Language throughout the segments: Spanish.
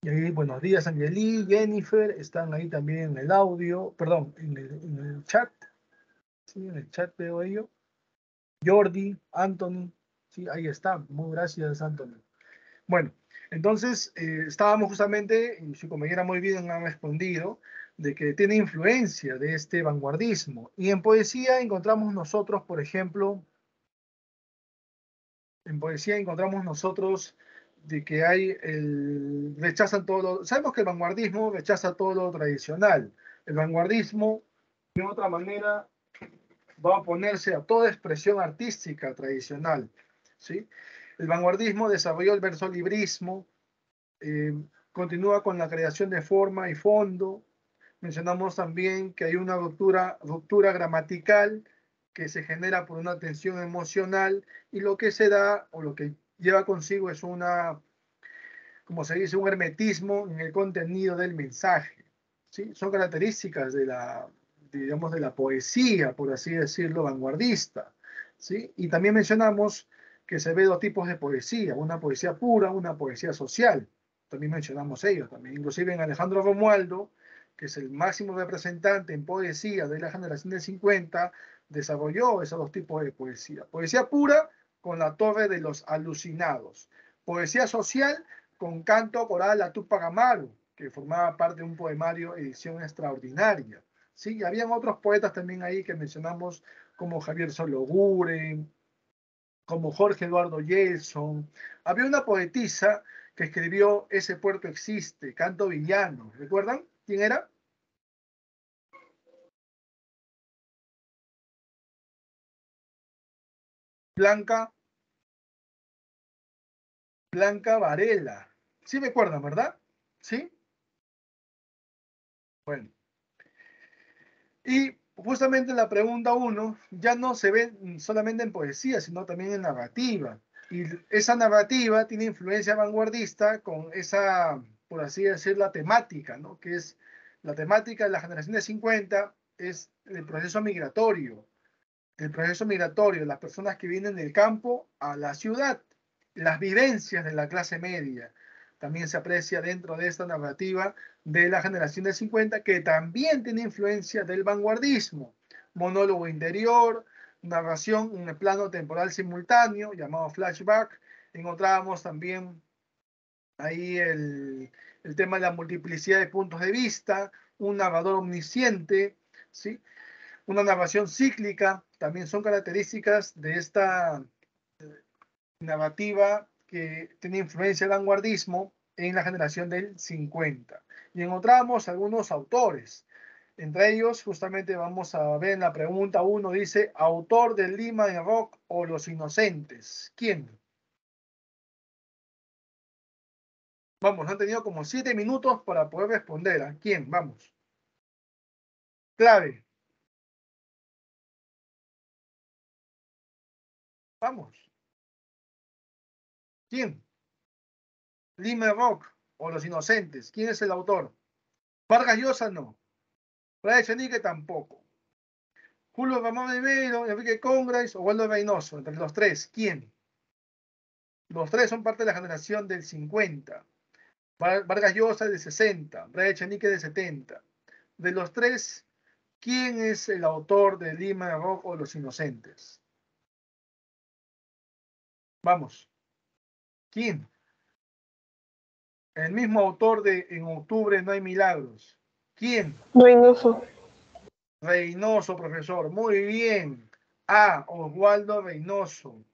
Y ahí, buenos días, Angeli, Jennifer, están ahí también en el audio, perdón, en el chat, sí, en el chat veo ello. Jordi, Anthony, sí, ahí está, muy gracias, Anthony. Bueno, entonces estábamos justamente, y su compañera muy bien ha respondido, de que tiene influencia de este vanguardismo. Y en poesía encontramos nosotros, por ejemplo, en poesía encontramos nosotros de que hay rechazan todo sabemos que el vanguardismo rechaza todo lo tradicional. El vanguardismo, de otra manera, va a oponerse a toda expresión artística tradicional, ¿sí? El vanguardismo desarrolló el versolibrismo, eh, continúa con la creación de forma y fondo. Mencionamos también que hay una ruptura gramatical que se genera por una tensión emocional y lo que se da o lo que lleva consigo es una, como se dice, un hermetismo en el contenido del mensaje. ¿Sí? Son características de la, digamos, de la poesía, por así decirlo, vanguardista. ¿Sí? Y también mencionamos que se ve dos tipos de poesía, una poesía pura, una poesía social. También mencionamos ellos, también inclusive en Alejandro Romualdo, que es el máximo representante en poesía de la generación del 50, desarrolló esos dos tipos de poesía. Poesía pura con la torre de los alucinados. Poesía social con canto coral a Tupac Amaru, que formaba parte de un poemario edición extraordinaria. Sí, habían otros poetas también ahí que mencionamos, como Javier Sologuren, como Jorge Eduardo Gelson. Había una poetisa que escribió Ese puerto existe, canto villano. ¿Recuerdan quién era? Blanca, Blanca Varela. ¿Sí recuerdan, verdad? ¿Sí? Bueno. Y justamente la pregunta uno ya no se ve solamente en poesía, sino también en narrativa. Y esa narrativa tiene influencia vanguardista con esa, por así decir, la temática, ¿no? Que es la temática de la generación de 50 es el proceso migratorio. El proceso migratorio, las personas que vienen del campo a la ciudad, las vivencias de la clase media. También se aprecia dentro de esta narrativa de la generación del 50, que también tiene influencia del vanguardismo. Monólogo interior, narración en el plano temporal simultáneo, llamado flashback. Encontrábamos también ahí el tema de la multiplicidad de puntos de vista, un narrador omnisciente, ¿sí? Una narración cíclica, también son características de esta narrativa que tiene influencia del vanguardismo en la generación del 50. Y encontramos algunos autores. Entre ellos, justamente vamos a ver en la pregunta uno, dice, autor del Lima en Rock o Los Inocentes. ¿Quién? Vamos, han tenido como 7 minutos para poder responder. ¿A quién? Vamos. Clave. Vamos. ¿Quién? Lima Rock o Los Inocentes. ¿Quién es el autor? Vargas Llosa no. Brian Chenique tampoco. Julio Ramón Rivero, Enrique Congrais o Waldo Reynoso. Entre los tres, ¿quién? Los tres son parte de la generación del 50. Vargas Llosa de 60. Brian Chenique de 70. De los tres, ¿quién es el autor de Lima Rock o Los Inocentes? Vamos. ¿Quién? El mismo autor de En octubre no hay milagros. ¿Quién? Reynoso. Reynoso, profesor. Muy bien. A. Oswaldo Reynoso,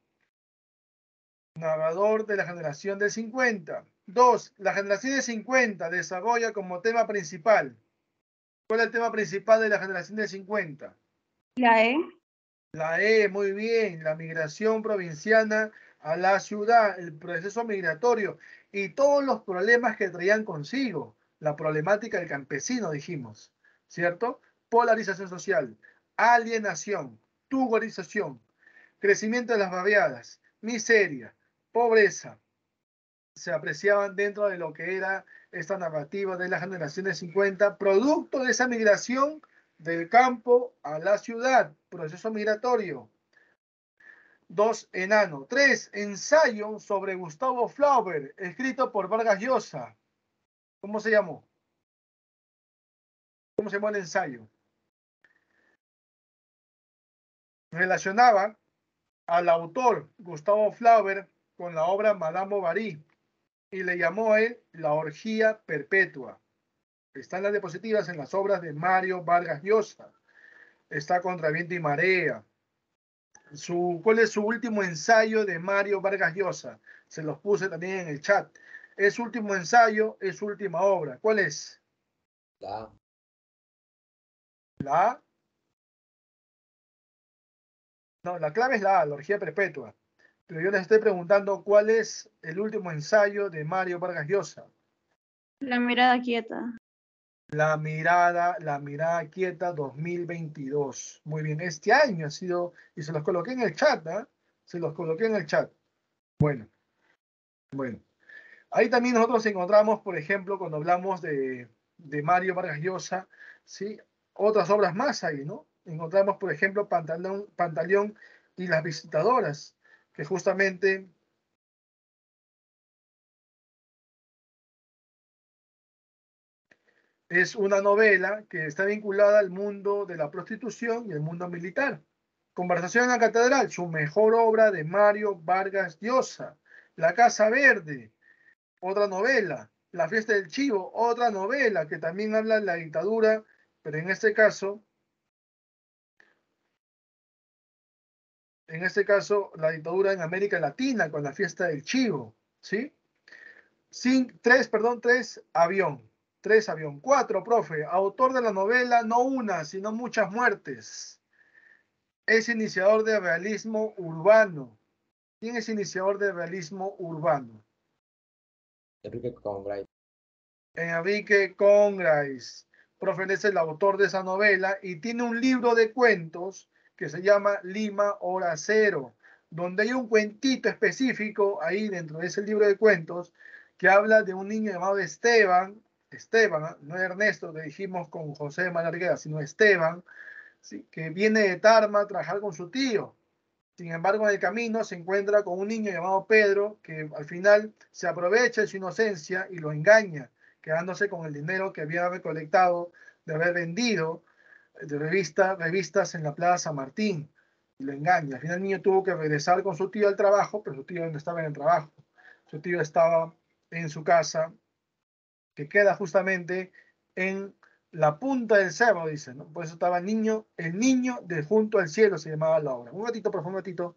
narrador de la generación del 50. Dos, la generación del 50 desarrolla como tema principal. ¿Cuál es el tema principal de la generación del 50? La E. La E, muy bien, la migración provinciana a la ciudad, el proceso migratorio y todos los problemas que traían consigo. La problemática del campesino, dijimos, ¿cierto? Polarización social, alienación, tugorización, crecimiento de las barriadas, miseria, pobreza, se apreciaban dentro de lo que era esta narrativa de la generación de 50, producto de esa migración del campo a la ciudad, proceso migratorio. Dos, enano. Tres, ensayo sobre Gustavo Flaubert, escrito por Vargas Llosa. ¿Cómo se llamó? ¿Cómo se llamó el ensayo? Relacionaba al autor Gustavo Flaubert con la obra Madame Bovary y le llamó a él la orgía perpetua. Están las diapositivas en las obras de Mario Vargas Llosa. Está Contra Viento y Marea. ¿Cuál es su último ensayo de Mario Vargas Llosa? Se los puse también en el chat. Es su último ensayo, es su última obra. ¿Cuál es? La La A. No, la clave es la A, la orgía perpetua. Pero yo les estoy preguntando cuál es el último ensayo de Mario Vargas Llosa. La mirada quieta. La mirada quieta 2022. Muy bien, este año ha sido, y se los coloqué en el chat, ¿eh? Se los coloqué en el chat. Bueno, bueno. Ahí también nosotros encontramos, por ejemplo, cuando hablamos de Mario Vargas Llosa, ¿sí? Otras obras más ahí, ¿no? Encontramos, por ejemplo, Pantaleón y las visitadoras, que justamente es una novela que está vinculada al mundo de la prostitución y el mundo militar. Conversación en la Catedral, su mejor obra de Mario Vargas Llosa. La Casa Verde, otra novela. La Fiesta del Chivo, otra novela que también habla de la dictadura, pero en este caso, la dictadura en América Latina con la Fiesta del Chivo, ¿sí? Tres, avión. Tres, avión. Cuatro, profe. Autor de la novela, no una, sino muchas muertes. Es iniciador de realismo urbano. ¿Quién es iniciador de realismo urbano? Enrique Conrad. Enrique Conrais. Profe, es el autor de esa novela y tiene un libro de cuentos que se llama Lima Hora Cero, donde hay un cuentito específico ahí dentro de ese libro de cuentos que habla de un niño llamado Esteban, no Ernesto, que dijimos con José Malarguera, sino Esteban, ¿sí? Que viene de Tarma a trabajar con su tío. Sin embargo, en el camino se encuentra con un niño llamado Pedro que al final se aprovecha de su inocencia y lo engaña, quedándose con el dinero que había recolectado de haber vendido de revistas en la Plaza San Martín. Y lo engaña. Al final el niño tuvo que regresar con su tío al trabajo, pero su tío no estaba en el trabajo. Su tío estaba en su casa, que queda justamente en la punta del cerro, dice, ¿no? Por eso estaba el niño de junto al cielo se llamaba la obra. Un ratito, por favor, un ratito.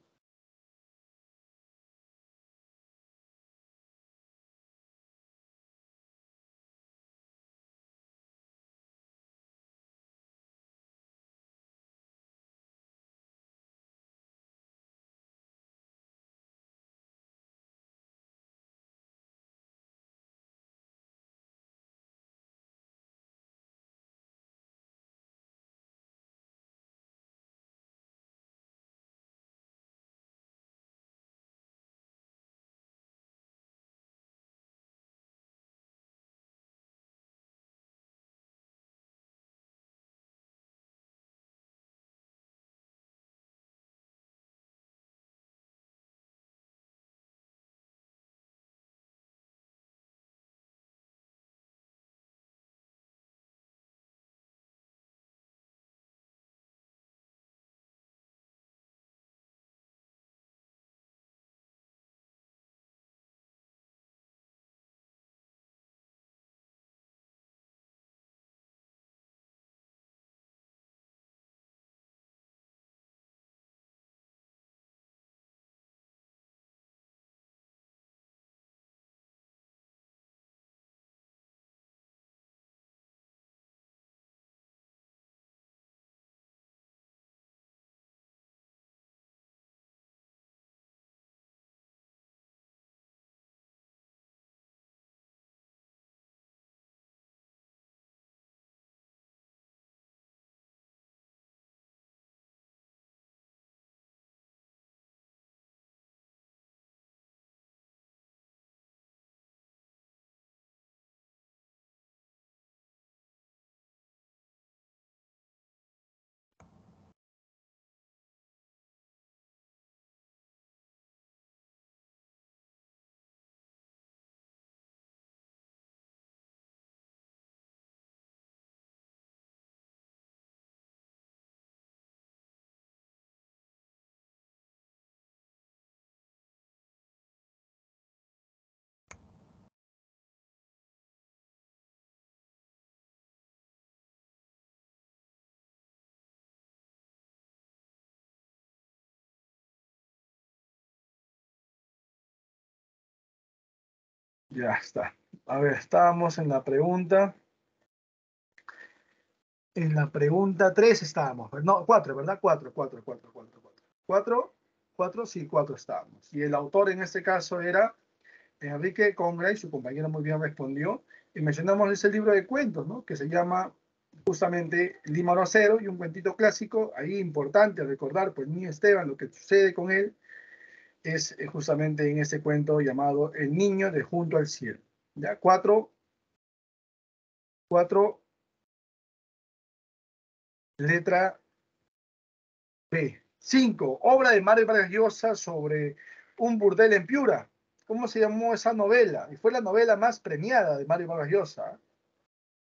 Ya está. A ver, estábamos en la pregunta. En la pregunta 3 estábamos. No, 4, ¿verdad? 4, 4, 4, 4, 4. 4, 4, sí, 4 estábamos. Y el autor en este caso era Enrique Congray, su compañero muy bien respondió. Y mencionamos ese libro de cuentos, ¿no? Que se llama justamente Lima Cero y un cuentito clásico, ahí importante recordar, pues ni Esteban, lo que sucede con él es justamente en ese cuento llamado El niño de junto al cielo. ¿Ya? 4, 4, letra B. 5, obra de Mario Vargas Llosa sobre un burdel en Piura. ¿Cómo se llamó esa novela? Y fue la novela más premiada de Mario Vargas Llosa.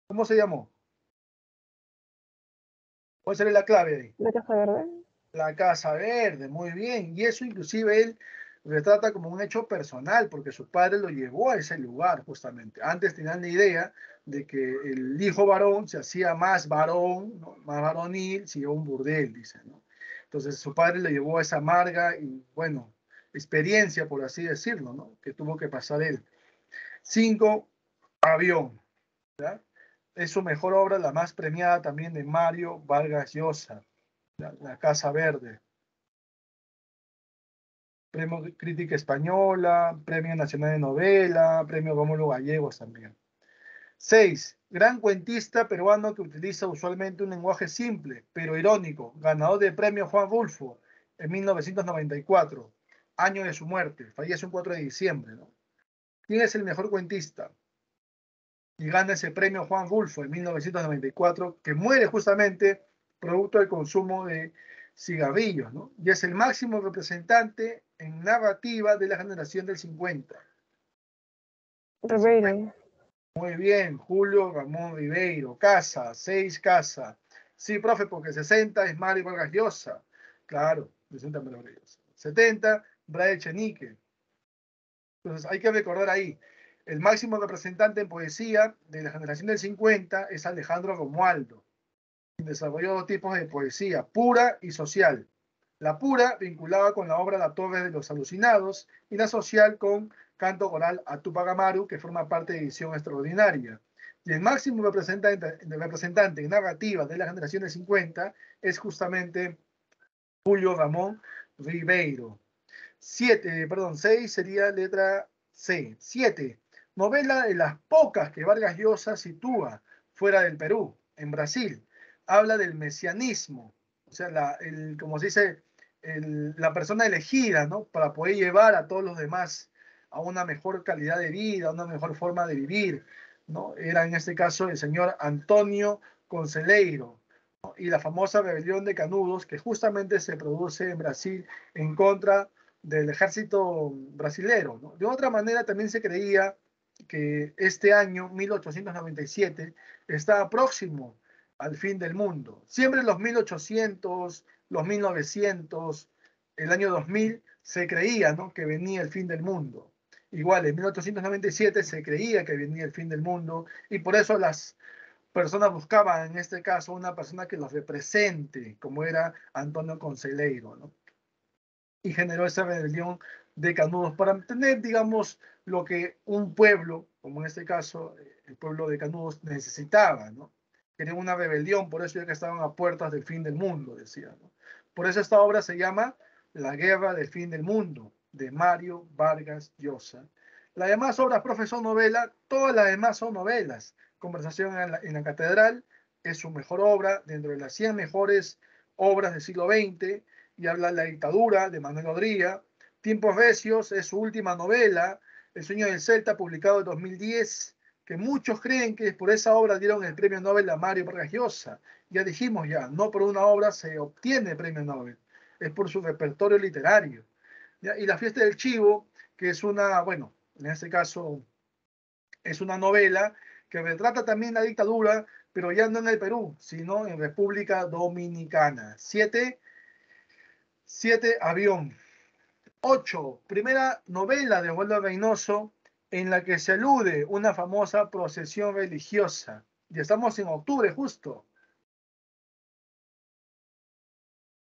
¿Cómo se llamó? ¿Cuál sería la clave ahí? ¿La Casa Verde? La Casa Verde, muy bien. Y eso inclusive él retrata como un hecho personal, porque su padre lo llevó a ese lugar justamente. Antes tenían la idea de que el hijo varón se hacía más varón, ¿no? Más varonil, si iba a un burdel, dice, ¿no? Entonces su padre le llevó a esa amarga y, bueno, experiencia, por así decirlo, ¿no? Que tuvo que pasar él. 5, Avión, ¿ya? Es su mejor obra, la más premiada también de Mario Vargas Llosa, la Casa Verde. Premio Crítica Española, Premio Nacional de Novela, Premio Rómulo Gallegos también. 6. Gran cuentista peruano que utiliza usualmente un lenguaje simple, pero irónico, ganador del Premio Juan Rulfo en 1994, año de su muerte, fallece un 4 de diciembre, ¿no? ¿Quién es el mejor cuentista? Y gana ese Premio Juan Rulfo en 1994, que muere justamente producto del consumo de cigarrillos, ¿no? Y es el máximo representante en narrativa de la generación del 50. Ribeiro. Muy bien, Julio Ramón Ribeiro. Casa, 6 Casa. Sí, profe, porque 60 es Mario Vargas Llosa. Claro, 60 Mario Vargas Llosa. 70, Bray Echenique. Entonces hay que recordar ahí, el máximo representante en poesía de la generación del 50 es Alejandro Romualdo. Desarrolló dos tipos de poesía, pura y social. La pura vinculada con la obra La Torre de los Alucinados y la social con Canto Coral a Tupac Amaru, que forma parte de Edición Extraordinaria. Y el máximo representante en narrativa de la generación del 50 es justamente Julio Ramón Ribeiro. 6 sería letra C. 7. Novela de las pocas que Vargas Llosa sitúa fuera del Perú, en Brasil. Habla del mesianismo, o sea, como se dice, la persona elegida, ¿no? Para poder llevar a todos los demás a una mejor calidad de vida, a una mejor forma de vivir, ¿no? Era en este caso el señor Antonio Conselheiro, ¿no? Y la famosa rebelión de Canudos, que justamente se produce en Brasil en contra del ejército brasilero, ¿no? De otra manera también se creía que este año 1897 estaba próximo al fin del mundo. Siempre los 1800, los 1900, el año 2000 se creía, ¿no?, que venía el fin del mundo. Igual en 1897 se creía que venía el fin del mundo y por eso las personas buscaban en este caso una persona que los represente, como era Antonio Conselheiro, ¿no? Y generó esa rebelión de Canudos para tener, digamos, lo que un pueblo, como en este caso el pueblo de Canudos, necesitaba, ¿no? Querían una rebelión, por eso ya que estaban a puertas del fin del mundo, decía, ¿no? Por eso esta obra se llama La Guerra del Fin del Mundo, de Mario Vargas Llosa. Las demás obras, profe, son novelas, todas las demás son novelas. Conversación en la Catedral es su mejor obra, dentro de las 100 mejores obras del siglo XX, y habla de la dictadura de Manuel Odría. Tiempos Recios es su última novela, El sueño del Celta, publicado en 2010, que muchos creen que por esa obra dieron el premio Nobel a Mario Vargas Llosa. Ya dijimos ya, no por una obra se obtiene el premio Nobel, es por su repertorio literario. ¿Ya? Y La fiesta del chivo, que es una, bueno, en este caso es una novela que retrata también la dictadura, pero ya no en el Perú, sino en República Dominicana. 7, Avión. 8. Primera novela de Osvaldo Reynoso en la que se alude una famosa procesión religiosa. Ya estamos en octubre justo.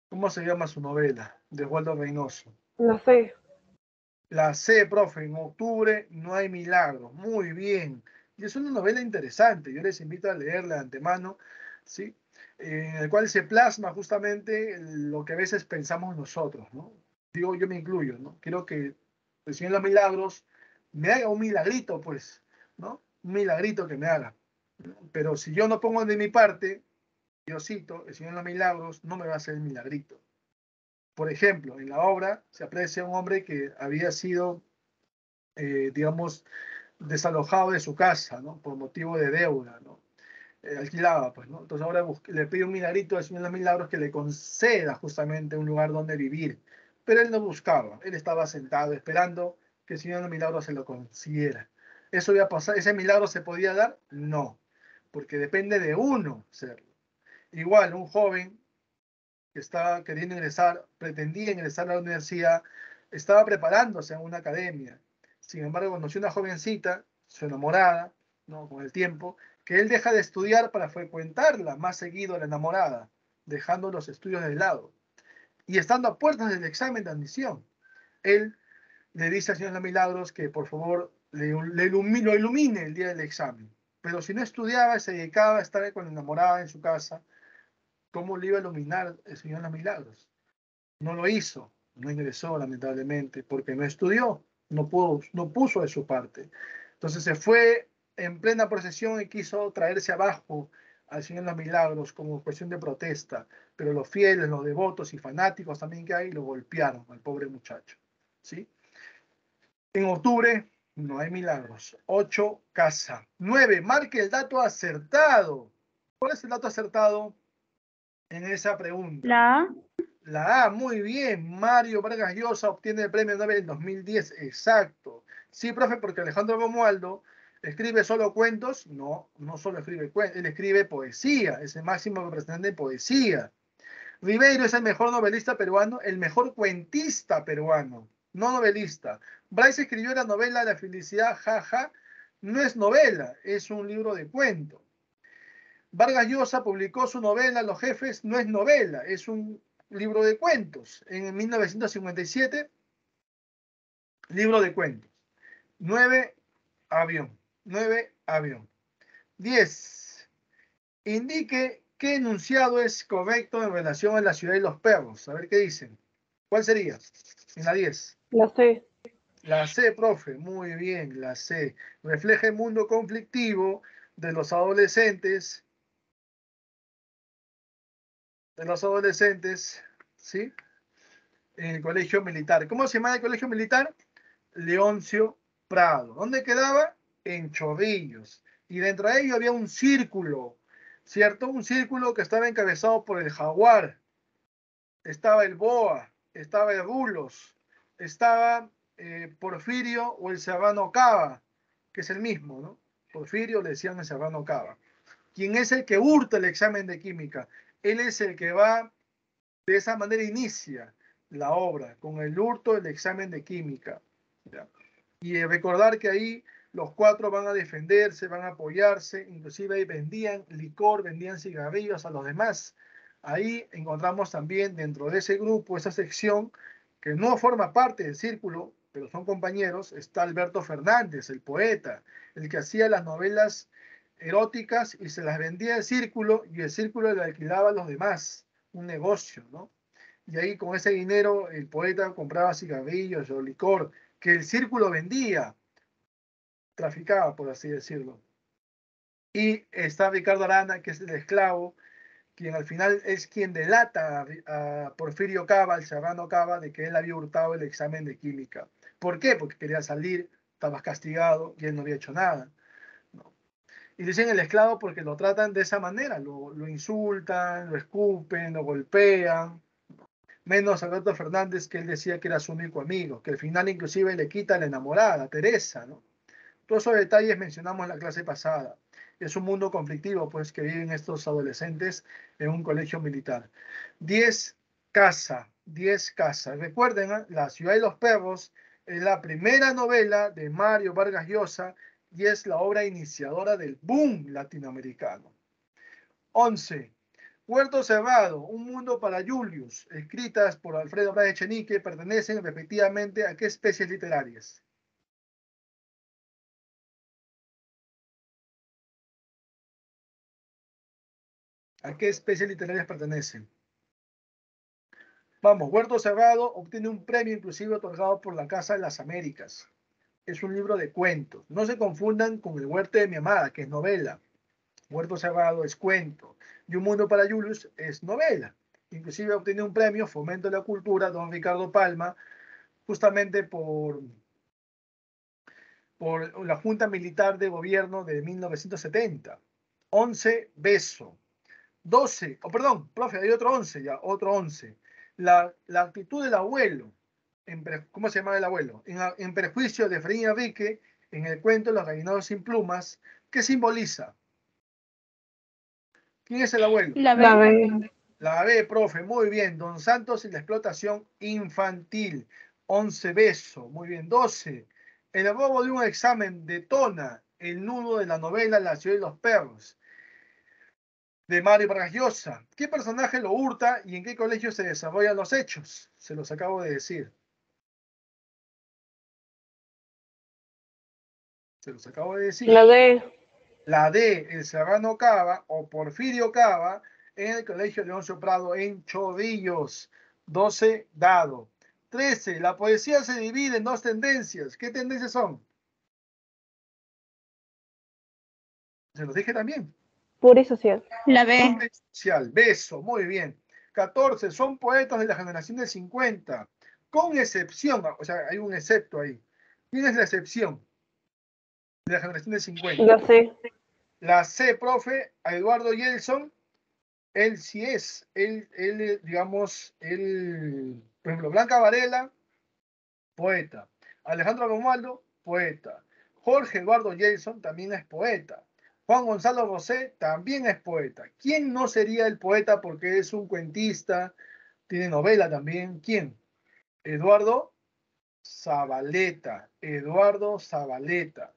¿Cómo se llama su novela de Osvaldo Reynoso? No sé. La C, profe, en octubre no hay milagros. Muy bien. Y es una novela interesante. Yo les invito a leerla de antemano, ¿sí? En el cual se plasma justamente lo que a veces pensamos nosotros, ¿no? Digo, yo me incluyo, ¿no? Quiero que el Señor de los Milagros me haga un milagrito, pues, ¿no? Un milagrito que me haga. ¿No? Pero si yo no pongo de mi parte, Diosito, el Señor de los Milagros, no me va a hacer el milagrito. Por ejemplo, en la obra se aprecia un hombre que había sido, digamos, desalojado de su casa, ¿no? Por motivo de deuda, ¿no? Alquilaba, pues, ¿no? Entonces ahora le pide un milagrito al Señor de los Milagros que le conceda justamente un lugar donde vivir. Pero él no buscaba, él estaba sentado esperando que el Señor de los Milagros se lo consiguiera. ¿Eso iba a pasar? ¿Ese milagro se podía dar? No, porque depende de uno serlo. Igual, un joven que estaba queriendo ingresar, pretendía ingresar a la universidad, estaba preparándose en una academia. Sin embargo, conoció una jovencita, su enamorada, ¿no? Con el tiempo, que él deja de estudiar para frecuentarla más seguido a la enamorada, dejando los estudios de lado. Y estando a puertas del examen de admisión, él le dice al Señor de los Milagros que por favor lo ilumine el día del examen. Pero si no estudiaba, se dedicaba a estar con la enamorada en su casa, ¿cómo le iba a iluminar el Señor de los Milagros? No lo hizo, no ingresó lamentablemente, porque no estudió, no puso de su parte. Entonces se fue en plena procesión y quiso traerse abajo al Señor de los Milagros como cuestión de protesta, pero los fieles, los devotos y fanáticos también que hay lo golpearon al pobre muchacho. ¿Sí? En octubre no hay milagros. 8, casa. 9, marque el dato acertado. ¿Cuál es el dato acertado en esa pregunta? La A. La A, muy bien. Mario Vargas Llosa obtiene el premio Nobel en 2010. Exacto. Sí, profe, porque Alejandro Romualdo escribe solo cuentos. No, no solo escribe cuentos, él escribe poesía. Es el máximo representante de poesía. Ribeiro es el mejor novelista peruano, el mejor cuentista peruano, no novelista. Bryce escribió la novela La felicidad, jaja. No es novela, es un libro de cuento. Vargas Llosa publicó su novela Los Jefes, no es novela, es un libro de cuentos. En 1957, libro de cuentos. 9, avión. 9, avión. 10. Indique qué enunciado es correcto en relación a la ciudad y los perros. A ver qué dicen. ¿Cuál sería? En la 10. La C. La C, profe. Muy bien, la C. Refleja el mundo conflictivo de los adolescentes. ¿Sí? En el colegio militar. ¿Cómo se llama el colegio militar? Leoncio Prado. ¿Dónde quedaba? En Chorrillos. Y dentro de ello había un círculo, ¿cierto? Un círculo que estaba encabezado por el Jaguar. Estaba el Boa, estaba el Rulos, estaba Porfirio o el Serrano Cava, que es el mismo, ¿no? Porfirio le decían el Serrano Cava. ¿Quién es el que hurta el examen de química? Él es el que va, de esa manera inicia la obra, con el hurto del examen de química. ¿Ya? Y recordar que ahí los cuatro van a defenderse, van a apoyarse, inclusive ahí vendían licor, vendían cigarrillos a los demás. Ahí encontramos también dentro de ese grupo, esa sección, que no forma parte del círculo, pero son compañeros, está Alberto Fernández, el poeta, el que hacía las novelas eróticas y se las vendía al círculo y el círculo le alquilaba a los demás, un negocio, ¿no? Y ahí con ese dinero el poeta compraba cigarrillos o licor que el círculo vendía, traficaba, por así decirlo. Y está Ricardo Arana, que es el esclavo, quien al final es quien delata a Porfirio Cava, al Serrano Cava, de que él había hurtado el examen de química. ¿Por qué? Porque quería salir, estaba castigado y él no había hecho nada. ¿No? Y dicen el esclavo porque lo tratan de esa manera, lo insultan, lo escupen, lo golpean. Menos Alberto Fernández, que él decía que era su único amigo, que al final inclusive le quita a la enamorada, Teresa, ¿no? Todos esos detalles mencionamos en la clase pasada. Es un mundo conflictivo, pues, que viven estos adolescentes en un colegio militar. 10, casa. 10, casa. Recuerden, ¿eh? La ciudad y los perros es la primera novela de Mario Vargas Llosa y es la obra iniciadora del boom latinoamericano. 11. Huerto Cerrado, Un mundo para Julius, escritas por Alfredo Braz Echenique, pertenecen respectivamente a qué especies literarias. ¿A qué especies literarias pertenecen? Vamos, Huerto Cerrado obtiene un premio inclusive otorgado por la Casa de las Américas. Es un libro de cuentos. No se confundan con El huerto de mi amada, que es novela. Huerto Cerrado es cuento. Y Un mundo para Julius es novela. Inclusive obtiene un premio, Fomento de la Cultura, don Ricardo Palma, justamente por la Junta Militar de Gobierno de 1970. 11, Beso. 12, perdón, profe, hay otro 11 ya, otro 11. La actitud del abuelo, ¿cómo se llama el abuelo? En Perjuicio de Efraín Enrique, en el cuento Los gallinados sin plumas, ¿qué simboliza? ¿Quién es el abuelo? La La B. B. La B, profe, muy bien. Don Santos y la explotación infantil. 11, Beso, muy bien. 12, el robo de un examen detona el nudo de la novela La ciudad de los perros, de Mario Vargas Llosa. ¿Qué personaje lo hurta y en qué colegio se desarrollan los hechos? Se los acabo de decir. Se los acabo de decir. La D. La D, el Serrano Cava o Porfirio Cava, en el Colegio Leoncio Prado en Chorrillos. 12, Dado. 13, la poesía se divide en dos tendencias. ¿Qué tendencias son? Se los dije también. Pura y social. La B. Pura y social. Beso, muy bien. 14, son poetas de la generación del 50, con excepción, o sea, hay un excepto ahí. ¿Quién es la excepción de la generación del 50? La C. La C, profe, a Eduardo Yelson. Él sí es, digamos, por ejemplo, Blanca Varela, poeta. Alejandro Romualdo, poeta. Jorge Eduardo Jason también es poeta. Juan Gonzalo Rosé también es poeta. ¿Quién no sería el poeta porque es un cuentista, tiene novela también? ¿Quién? Eduardo Zabaleta. Eduardo Zabaleta.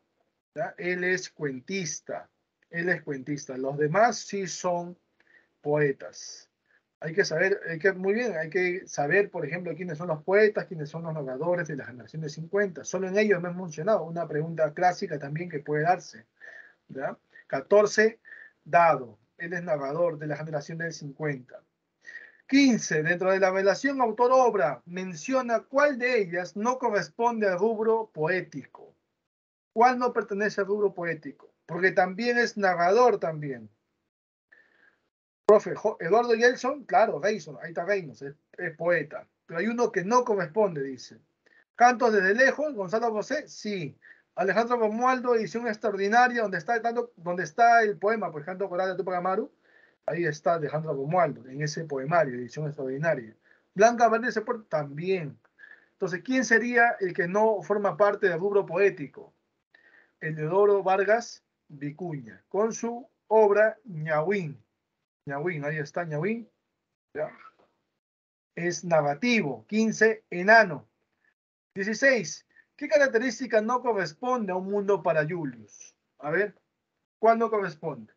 ¿Ya? Él es cuentista. Él es cuentista. Los demás sí son poetas. Hay que saber, muy bien, hay que saber, por ejemplo, quiénes son los poetas, quiénes son los narradores de la generación de 50. Solo en ellos me he mencionado una pregunta clásica también que puede darse. ¿Ya? 14, Dado. Él es narrador de la generación del 50. 15, dentro de la relación autor-obra, menciona cuál de ellas no corresponde al rubro poético. ¿Cuál no pertenece al rubro poético? Porque también es narrador también. Profe, Eduardo Yelson, claro, Reison, ahí está Reynolds, es poeta. Pero hay uno que no corresponde, dice. Cantos desde lejos, Gonzalo José, sí. Alejandro Romualdo, edición extraordinaria, donde está el poema, por ejemplo, Coral de Tupac Amaru, ahí está Alejandro Romualdo, en ese poemario, edición extraordinaria. Blanca Verde Seport, también. Entonces, ¿quién sería el que no forma parte del rubro poético? Eleodoro Vargas Vicuña, con su obra Ñahuín. Ñahuín, ahí está Ñahuín. ¿Ya? Es narrativo. 15, enano. 16, ¿qué característica no corresponde a un mundo para Julius? A ver, ¿cuál no corresponde?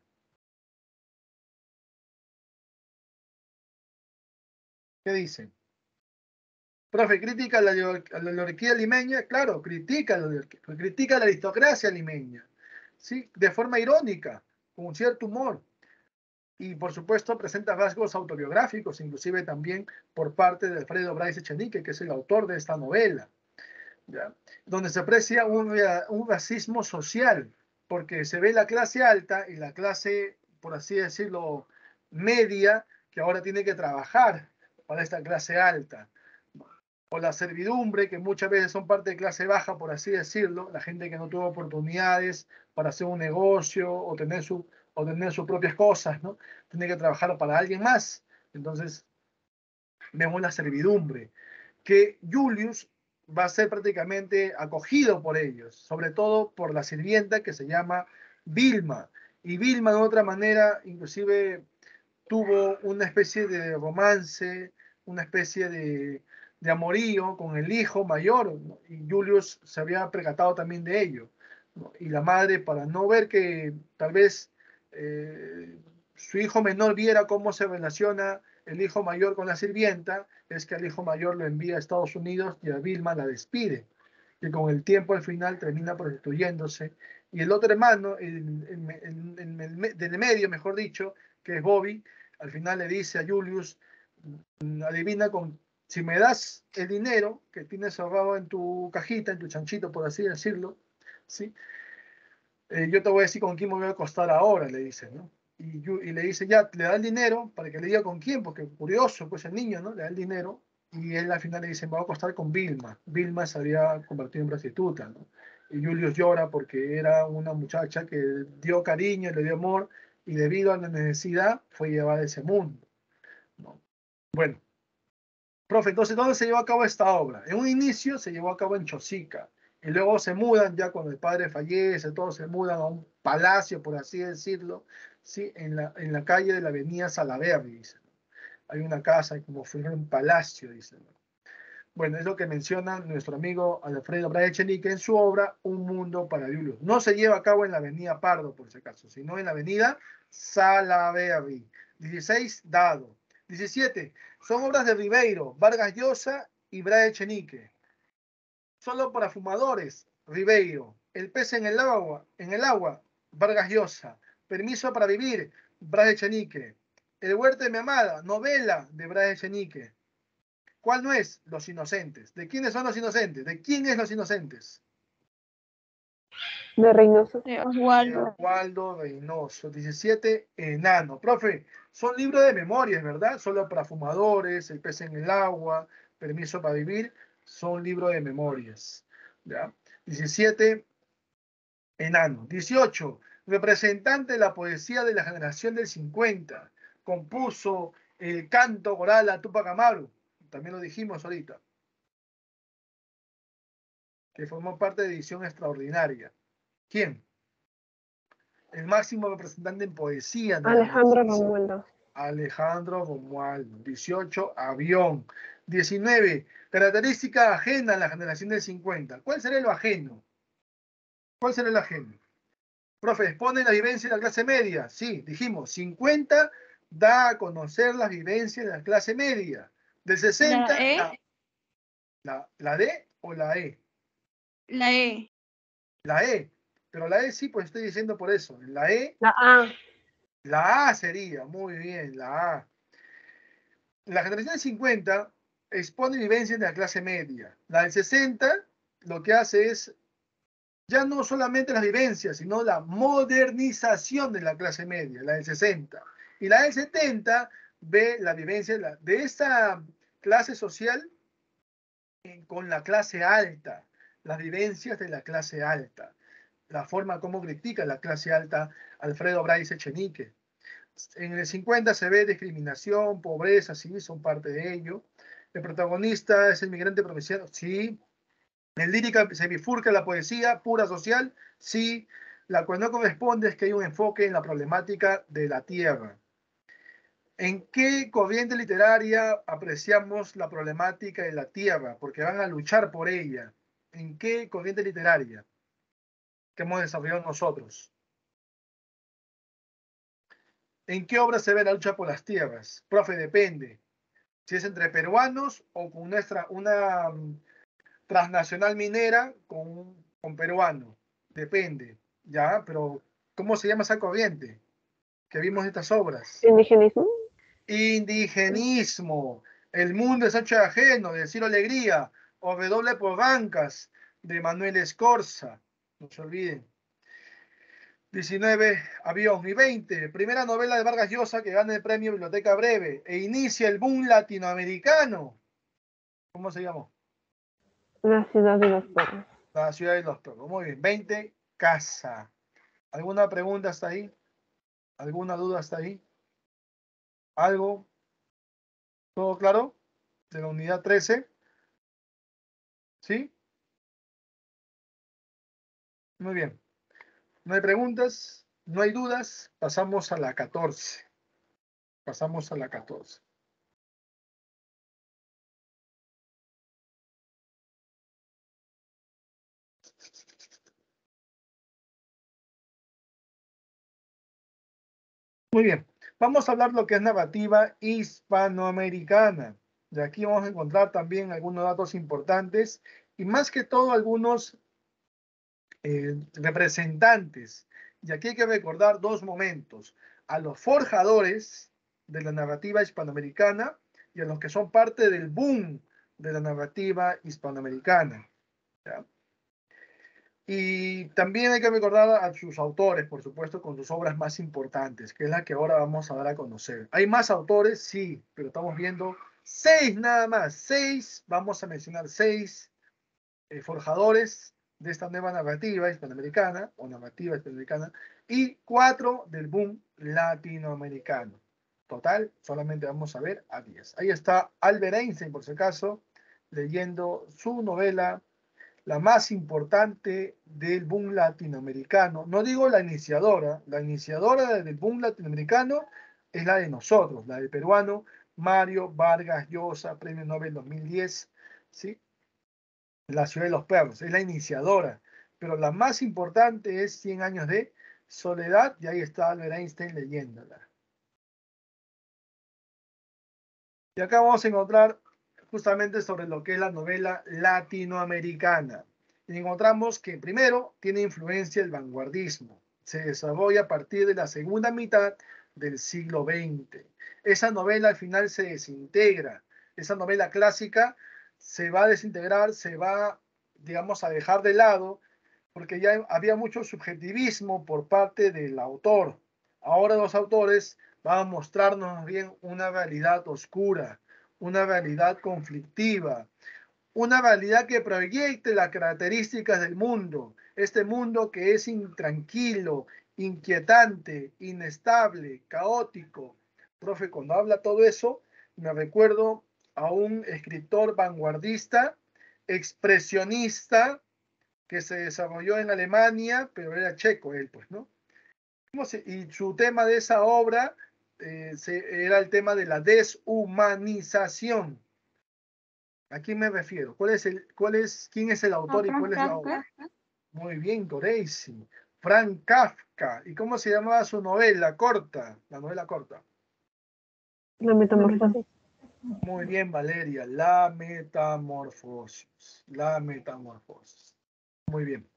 ¿Qué dicen? Profe, critica la oligarquía limeña. Claro, critica la aristocracia limeña. ¿Sí? De forma irónica, con un cierto humor. Y por supuesto presenta rasgos autobiográficos, inclusive también por parte de Alfredo Braz Echenique, que es el autor de esta novela. ¿Ya? Donde se aprecia un racismo social, porque se ve la clase alta y la clase, por así decirlo, media, que ahora tiene que trabajar para esta clase alta. O la servidumbre, que muchas veces son parte de clase baja, por así decirlo, la gente que no tuvo oportunidades para hacer un negocio o tener sus propias cosas, ¿no? Tiene que trabajar para alguien más. Entonces, vemos la servidumbre, que Julius va a ser prácticamente acogido por ellos, sobre todo por la sirvienta que se llama Vilma. Y Vilma de otra manera inclusive tuvo una especie de romance, una especie de amorío con el hijo mayor, ¿no? Y Julius se había percatado también de ello, ¿no? Y la madre, para no ver que tal vez su hijo menor viera cómo se relaciona el hijo mayor con la sirvienta, es que el hijo mayor lo envía a Estados Unidos y a Vilma la despide, que con el tiempo al final termina prostituyéndose. Y el otro hermano, del medio, mejor dicho, que es Bobby, al final le dice a Julius, adivina si me das el dinero que tienes ahorrado en tu cajita, en tu chanchito, por así decirlo, ¿sí? Yo te voy a decir con quién me voy a acostar ahora, le dice, ¿no? Y le dice, ya, le da el dinero para que le diga con quién, porque curioso, pues el niño, ¿no? Le da el dinero y él al final le dice, me voy a acostar con Vilma. Vilma se había convertido en prostituta, ¿no? Y Julius llora porque era una muchacha que dio cariño, le dio amor y debido a la necesidad fue llevada a ese mundo, ¿no? Bueno, profe, entonces, ¿dónde se llevó a cabo esta obra? En un inicio se llevó a cabo en Chosica, y luego se mudan, ya cuando el padre fallece, todos se mudan a un palacio, por así decirlo, ¿sí? En la calle de la avenida Salaberry, dice. Hay una casa, como fuera un palacio, dice. Bueno, es lo que menciona nuestro amigo Alfredo Bray Echenique en su obra Un Mundo para Julius. No se lleva a cabo en la avenida Pardo, por si acaso, sino en la avenida Salaberry. 16, Dado. 17, son obras de Ribeiro, Vargas Llosa y Bray Echenique. Solo para fumadores, Ribeiro. El pez en el agua, Vargas Llosa. Permiso para vivir, Bray Echenique. El huerto de mi amada, novela de Bray Echenique. ¿Cuál no es? Los Inocentes. ¿De quiénes son los inocentes? ¿De quién es los inocentes? De Reynoso. De De Oswaldo. Oswaldo Reynoso. 17, Enano. Profe, son libros de memorias, ¿verdad? Solo para fumadores, El pez en el agua, Permiso para vivir, son libros de memorias. ¿Ya? 17, Enano. 18, representante de la poesía de la generación del 50. Compuso el canto coral a Tupac Amaru. También lo dijimos ahorita. Que formó parte de Edición Extraordinaria. ¿Quién? El máximo representante en poesía de la Alejandro generación. Romualdo. Alejandro Romualdo. 18, Avión. 19, característica ajena a la generación del 50. ¿Cuál será lo ajeno? ¿Cuál será el ajeno? Profe, expone la vivencia de la clase media. Sí, dijimos, 50 da a conocer las vivencias de la clase media. Del 60, La E. la D o la E. La E. La E. Pero la E sí, pues estoy diciendo por eso. La E, La A. la A sería, muy bien, la A. La generación del 50 expone vivencias de la clase media. La del 60 lo que hace es ya no solamente las vivencias, sino la modernización de la clase media, la del 60. Y la del 70 ve la vivencia de esta clase social con la clase alta, las vivencias de la clase alta, la forma como critica la clase alta Alfredo Bryce Echenique. En el 50 se ve discriminación, pobreza, sí, son parte de ello. El protagonista es el migrante provinciano, sí. En lírica se bifurca la poesía pura social, sí. La cual no corresponde es que hay un enfoque en la problemática de la tierra. ¿En qué corriente literaria apreciamos la problemática de la tierra? Porque van a luchar por ella. ¿En qué corriente literaria que hemos desarrollado nosotros? ¿En qué obra se ve la lucha por las tierras? Profe, depende. Si es entre peruanos o con una transnacional minera con peruano. Depende, ¿ya? Pero, ¿cómo se llama esa corriente que vimos en estas obras? Indigenismo. Indigenismo. El mundo es hecho ajeno, de Ciro Alegría, o Redoble por Bancas, de Manuel Escorza. No se olviden. 19, Avión. Y 20, primera novela de Vargas Llosa que gana el premio Biblioteca Breve e inicia el boom latinoamericano. ¿Cómo se llamó? La ciudad de los perros. La ciudad de los perros. Muy bien. 20, Casa. ¿Alguna pregunta hasta ahí? ¿Alguna duda hasta ahí? ¿Algo? ¿Todo claro? De la unidad 13. ¿Sí? Muy bien. No hay preguntas, no hay dudas. Pasamos a la 14. Pasamos a la 14. Muy bien. Vamos a hablar lo que es narrativa hispanoamericana. Y aquí vamos a encontrar también algunos datos importantes y más que todo algunos representantes. Y aquí hay que recordar dos momentos: a los forjadores de la narrativa hispanoamericana y a los que son parte del boom de la narrativa hispanoamericana. ¿Ya? Y también hay que recordar a sus autores, por supuesto, con sus obras más importantes, que es la que ahora vamos a dar a conocer. ¿Hay más autores? Sí, pero estamos viendo 6 nada más. 6, vamos a mencionar 6 forjadores de esta nueva narrativa hispanoamericana, o narrativa hispanoamericana, y 4 del boom latinoamericano. Total, solamente vamos a ver a 10. Ahí está Albert Einstein, por si acaso, leyendo su novela, la más importante del boom latinoamericano. No digo la iniciadora del boom latinoamericano es la de nosotros, la del peruano Mario Vargas Llosa, Premio Nobel 2010, ¿sí? La ciudad de los perros, es la iniciadora, pero la más importante es 100 años de soledad, y ahí está Albert Einstein leyéndola. Y acá vamos a encontrar justamente sobre lo que es la novela latinoamericana. Y encontramos que primero tiene influencia el vanguardismo. Se desarrolla a partir de la segunda mitad del siglo XX. Esa novela al final se desintegra. Esa novela clásica se va a desintegrar, se va, digamos, a dejar de lado, porque ya había mucho subjetivismo por parte del autor. Ahora los autores van a mostrarnos bien una realidad oscura, una realidad conflictiva, una realidad que proyecte las características del mundo, este mundo que es intranquilo, inquietante, inestable, caótico. Profe, cuando habla todo eso, me recuerdo a un escritor vanguardista, expresionista, que se desarrolló en Alemania, pero era checo él, pues, ¿no? Y su tema de esa obra era el tema de la deshumanización. ¿A quién me refiero? ¿Quién es el autor y cuál es la obra? Muy bien, Coreisi. Frank Kafka. ¿Y cómo se llamaba su novela corta? La novela corta. La metamorfosis. Muy bien, Valeria. La metamorfosis. La metamorfosis. Muy bien.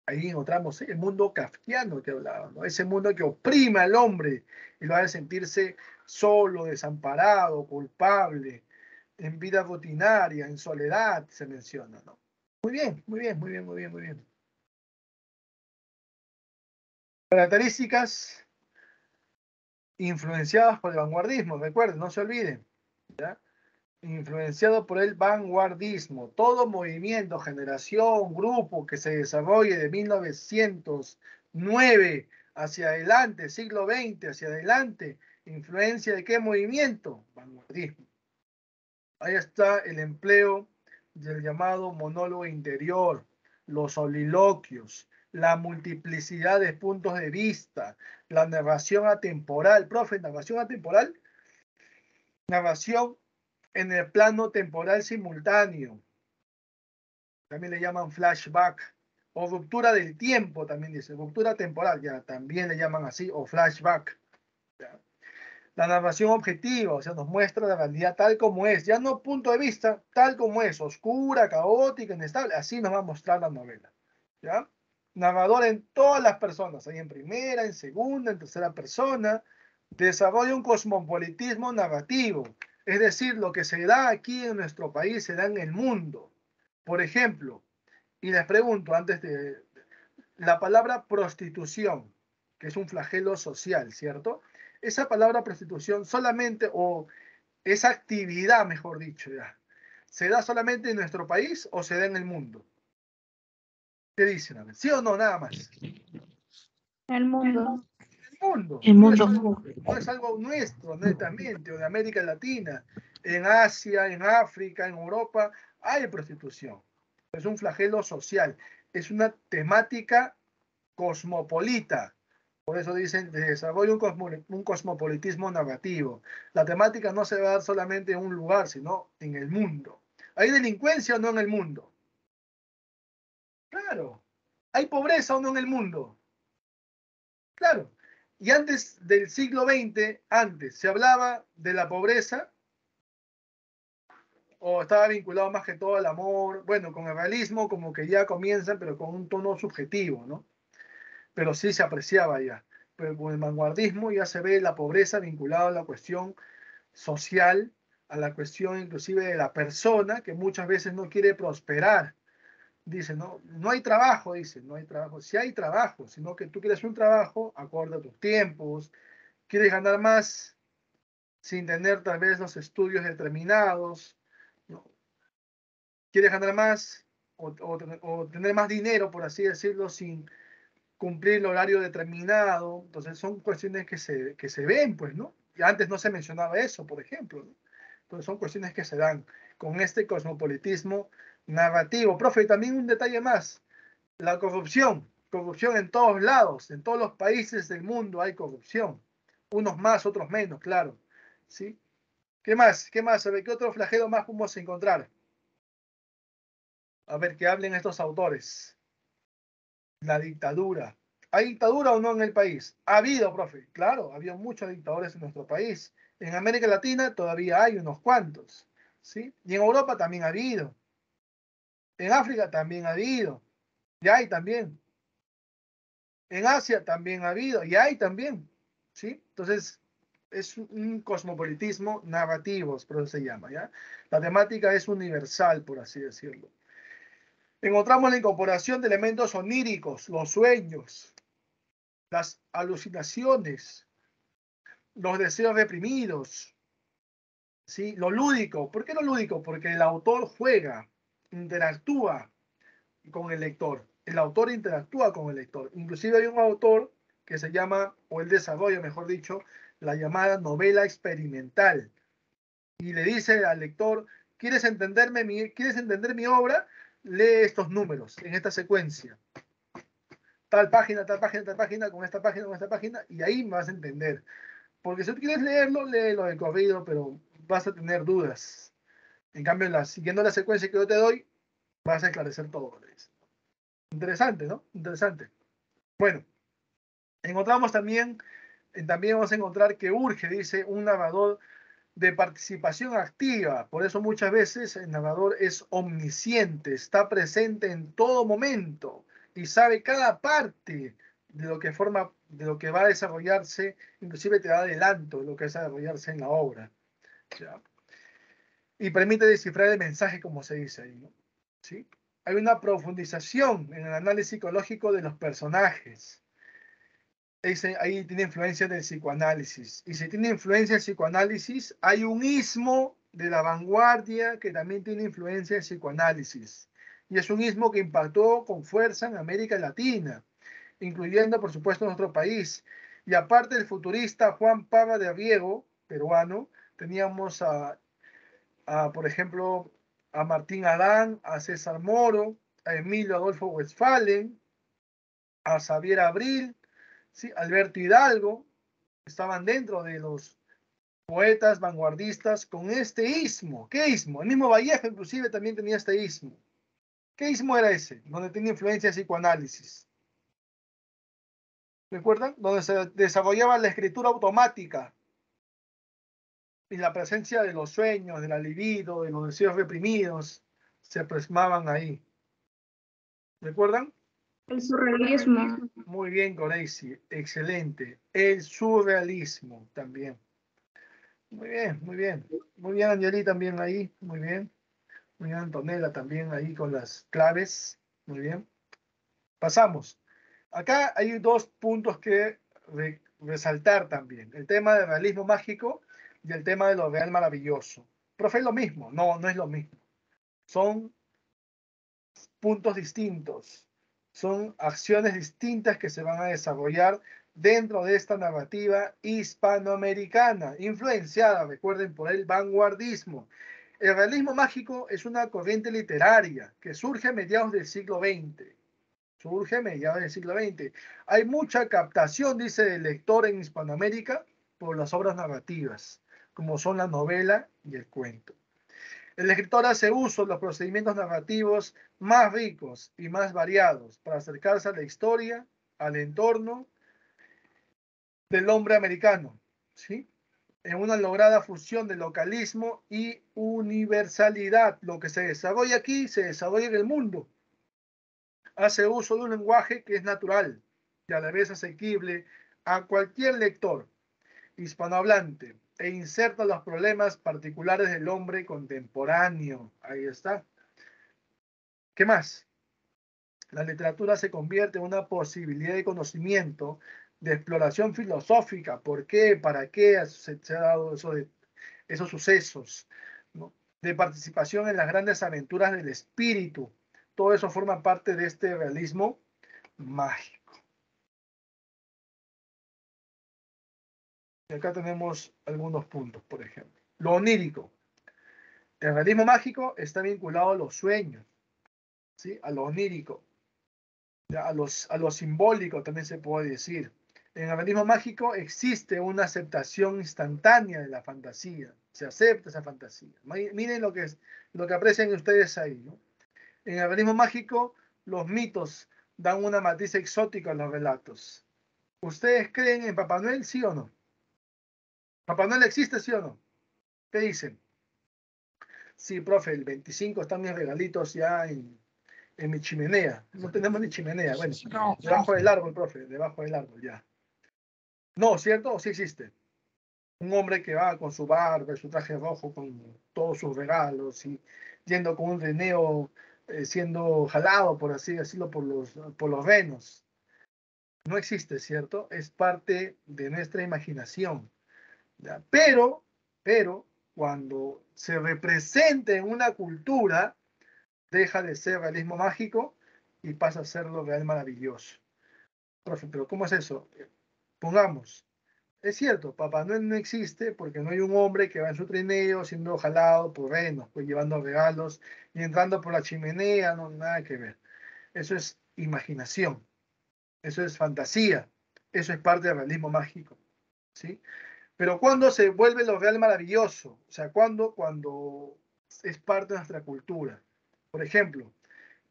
Ahí encontramos el mundo kafkiano que hablaba, ¿no? Ese mundo que oprime al hombre y lo hace sentirse solo, desamparado, culpable, en vida rutinaria, en soledad, se menciona, ¿no? Muy bien, muy bien, muy bien, muy bien, muy bien. Características influenciadas por el vanguardismo, recuerden, no se olviden, ¿ya? Influenciado por el vanguardismo, todo movimiento, generación, grupo que se desarrolle de 1909 hacia adelante, siglo XX hacia adelante, ¿influencia de qué movimiento? Vanguardismo. Ahí está el empleo del llamado monólogo interior, los soliloquios, la multiplicidad de puntos de vista, la narración atemporal. Profe, narración atemporal, narración en el plano temporal simultáneo. También le llaman flashback. O ruptura del tiempo, también dice. Ruptura temporal, ya también le llaman así, o flashback. ¿Ya? La narración objetiva, o sea, nos muestra la realidad tal como es, ya no punto de vista, tal como es, oscura, caótica, inestable, así nos va a mostrar la novela. ¿Ya? Narrador en todas las personas, ahí en primera, en segunda, en tercera persona, desarrolla un cosmopolitismo narrativo, es decir, lo que se da aquí en nuestro país se da en el mundo. Por ejemplo, y les pregunto antes de la palabra prostitución, que es un flagelo social, ¿cierto? Esa palabra prostitución solamente, o esa actividad, mejor dicho, ya, ¿se da solamente en nuestro país o se da en el mundo? ¿Qué dicen? A ver, ¿sí o no? Nada más. El mundo. El mundo. El mundo. No es algo nuestro, netamente, o de América Latina. En Asia, en África, en Europa, hay prostitución. Es un flagelo social. Es una temática cosmopolita. Por eso dicen, desarrolla un cosmopolitismo narrativo. La temática no se va a dar solamente en un lugar, sino en el mundo. ¿Hay delincuencia o no en el mundo? Claro. ¿Hay pobreza o no en el mundo? Claro. Y antes del siglo XX, antes, se hablaba de la pobreza, o estaba vinculado más que todo al amor, bueno, con el realismo como que ya comienzan, pero con un tono subjetivo, ¿no? Pero sí se apreciaba ya. Pero con el vanguardismo ya se ve la pobreza vinculada a la cuestión social, a la cuestión inclusive de la persona que muchas veces no quiere prosperar. Dice, no, no hay trabajo, dice, no hay trabajo. Sí hay trabajo, sino que tú quieres un trabajo acorde a tus tiempos, quieres ganar más sin tener tal vez los estudios determinados, ¿no? Quieres ganar más o tener más dinero, por así decirlo, sin cumplir el horario determinado. Entonces son cuestiones que se ven, pues, ¿no? Y antes no se mencionaba eso, por ejemplo, ¿no? Entonces son cuestiones que se dan con este cosmopolitismo narrativo. Profe, también un detalle más, la corrupción. Corrupción en todos lados, en todos los países del mundo hay corrupción. Unos más, otros menos, claro. ¿Sí? ¿Qué más? ¿Qué más? A ver, ¿qué otro flagelo más podemos encontrar? A ver, que hablen estos autores. La dictadura. ¿Hay dictadura o no en el país? Ha habido, profe. Claro, ha habido muchos dictadores en nuestro país. En América Latina todavía hay unos cuantos. ¿Sí? Y en Europa también ha habido. En África también ha habido. Y hay también. En Asia también ha habido. Y hay también. ¿Sí? Entonces, es un cosmopolitismo narrativo, por eso se llama, ¿ya? La temática es universal, por así decirlo. Encontramos la incorporación de elementos oníricos, los sueños, las alucinaciones, los deseos reprimidos, ¿sí? Lo lúdico. ¿Por qué lo lúdico? Porque el autor juega, interactúa con el lector. El autor interactúa con el lector. Inclusive hay un autor que se llama, o el desarrollo, mejor dicho, la llamada novela experimental. Y le dice al lector, ¿quieres entender mi obra? Lee estos números en esta secuencia. Tal página, tal página, tal página, con esta página, y ahí me vas a entender. Porque si tú quieres leerlo, léelo de corrido, pero vas a tener dudas. En cambio, siguiendo la secuencia que yo te doy, vas a esclarecer todo. Interesante, ¿no? Interesante. Bueno, encontramos también vamos a encontrar que urge, dice, un narrador de participación activa. Por eso muchas veces el narrador es omnisciente, está presente en todo momento y sabe cada parte de lo que forma, de lo que va a desarrollarse, inclusive te da adelanto de lo que va a desarrollarse en la obra. ¿Ya? Y permite descifrar el mensaje, como se dice ahí, ¿no? ¿Sí? Hay una profundización en el análisis psicológico de los personajes. Ahí tiene influencia del psicoanálisis. Y si tiene influencia del psicoanálisis, hay un ismo de la vanguardia que también tiene influencia del psicoanálisis. Y es un ismo que impactó con fuerza en América Latina, incluyendo, por supuesto, nuestro país. Y aparte del futurista Juan Parra de Riego, peruano, teníamos por ejemplo, a Martín Adán, a César Moro, a Emilio Adolfo Westphalen, a Xavier Abril, ¿sí? Alberto Hidalgo, estaban dentro de los poetas vanguardistas con este ismo. ¿Qué ismo? El mismo Vallejo inclusive también tenía este ismo. ¿Qué ismo era ese? Donde tenía influencia de psicoanálisis. ¿Recuerdan? Donde se desarrollaba la escritura automática y la presencia de los sueños, de la libido, de los deseos reprimidos, se plasmaban ahí. ¿Recuerdan? El surrealismo. Muy bien, Coreisi. Excelente. El surrealismo también. Muy bien, muy bien. Muy bien, Angeli también ahí. Muy bien. Muy bien, Antonella también ahí con las claves. Muy bien. Pasamos. Acá hay dos puntos que resaltar también. El tema del realismo mágico y el tema de lo real maravilloso. Profe, ¿es lo mismo? No, no es lo mismo. Son puntos distintos. Son acciones distintas que se van a desarrollar dentro de esta narrativa hispanoamericana, influenciada, recuerden, por el vanguardismo. El realismo mágico es una corriente literaria que surge a mediados del siglo XX. Surge a mediados del siglo XX. Hay mucha captación, dice el lector en Hispanoamérica, por las obras narrativas, como son la novela y el cuento. El escritor hace uso de los procedimientos narrativos más ricos y más variados para acercarse a la historia, al entorno del hombre americano, ¿sí? En una lograda fusión de localismo y universalidad. Lo que se desarrolla aquí se desarrolla en el mundo. Hace uso de un lenguaje que es natural y a la vez asequible a cualquier lector hispanohablante e inserta los problemas particulares del hombre contemporáneo. Ahí está. ¿Qué más? La literatura se convierte en una posibilidad de conocimiento, de exploración filosófica. ¿Por qué? ¿Para qué se ha dado esos sucesos? ¿No? De participación en las grandes aventuras del espíritu. Todo eso forma parte de este realismo mágico. Y acá tenemos algunos puntos, por ejemplo. Lo onírico. El realismo mágico está vinculado a los sueños, ¿sí? A lo onírico, a lo simbólico también se puede decir. En el realismo mágico existe una aceptación instantánea de la fantasía. Se acepta esa fantasía. Miren lo que aprecian ustedes ahí, ¿no? En el realismo mágico, los mitos dan una matiz exótica a los relatos. ¿Ustedes creen en Papá Noel, sí o no? ¿Papá Noel existe, sí o no? ¿Qué dicen? Sí, profe, el 25 están mis regalitos ya en mi chimenea. No tenemos ni chimenea. Bueno, debajo del árbol, profe, debajo del árbol, ya. No, ¿cierto? ¿O sí existe? Un hombre que va con su barba, su traje rojo, con todos sus regalos y yendo con un trineo, siendo jalado, por así decirlo, por los renos. No existe, ¿cierto? Es parte de nuestra imaginación. ¿Ya? Pero, cuando se representa en una cultura, deja de ser realismo mágico y pasa a ser lo real maravilloso. Profe, pero ¿cómo es eso? Pongamos, es cierto, Papá Noel no existe porque no hay un hombre que va en su trineo siendo jalado por renos, pues llevando regalos y entrando por la chimenea, no, nada que ver. Eso es imaginación, eso es fantasía, eso es parte del realismo mágico, ¿sí? Pero cuando se vuelve lo real maravilloso, o sea, cuando es parte de nuestra cultura. Por ejemplo,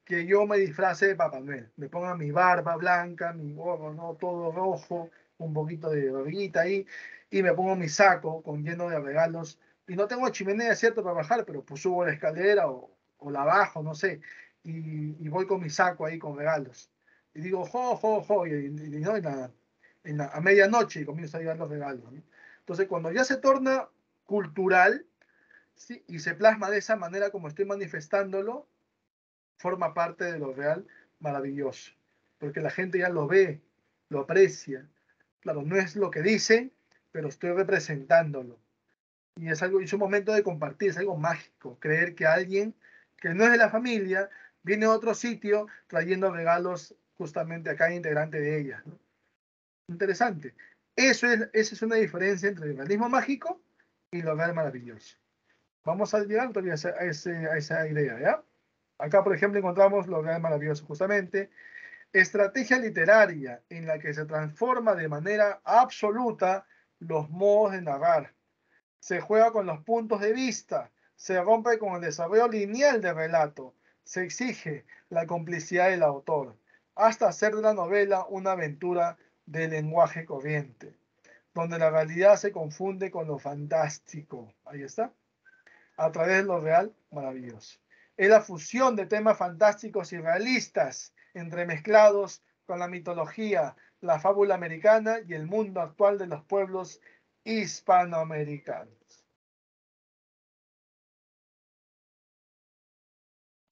que yo me disfrace de Papá Noel, me ponga mi barba blanca, mi gorro, ¿no? Todo rojo, un poquito de barbita ahí, y me pongo mi saco con lleno de regalos, y no tengo chimenea, ¿cierto?, para bajar, pero pues subo la escalera o la bajo, no sé, y voy con mi saco ahí con regalos. Y digo, jo, jo, jo, no, a medianoche comienzo a llevar los regalos, ¿no? Entonces, cuando ya se torna cultural, ¿sí? Y se plasma de esa manera como estoy manifestándolo, forma parte de lo real maravilloso, porque la gente ya lo ve, lo aprecia. Claro, no es lo que dicen, pero estoy representándolo. Y es algo, es un momento de compartir, es algo mágico, creer que alguien que no es de la familia viene a otro sitio trayendo regalos justamente a cada integrante de ella, ¿no? Interesante. Esa es una diferencia entre el realismo mágico y lo real maravilloso. Vamos a llegar todavía a esa idea, ¿ya? Acá, por ejemplo, encontramos lo real maravilloso, justamente. Estrategia literaria en la que se transforma de manera absoluta los modos de narrar. Se juega con los puntos de vista, se rompe con el desarrollo lineal del relato, se exige la complicidad del autor, hasta hacer de la novela una aventura de lenguaje corriente, donde la realidad se confunde con lo fantástico. Ahí está. A través de lo real, maravilloso. Es la fusión de temas fantásticos y realistas, entremezclados con la mitología, la fábula americana y el mundo actual de los pueblos hispanoamericanos.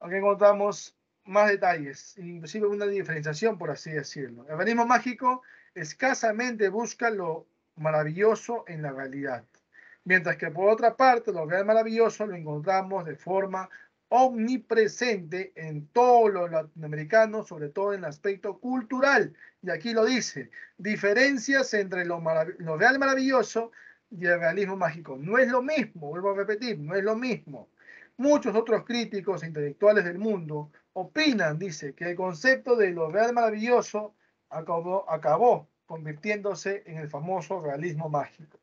Aquí encontramos más detalles, inclusive una diferenciación, por así decirlo. El realismo mágico escasamente busca lo maravilloso en la realidad, mientras que por otra parte lo real maravilloso lo encontramos de forma omnipresente en todo lo latinoamericano, sobre todo en el aspecto cultural. Y aquí lo dice, diferencias entre lo real maravilloso y el realismo mágico. No es lo mismo, vuelvo a repetir, no es lo mismo. Muchos otros críticos e intelectuales del mundo opinan, dice, que el concepto de lo real maravilloso acabó convirtiéndose en el famoso realismo mágico.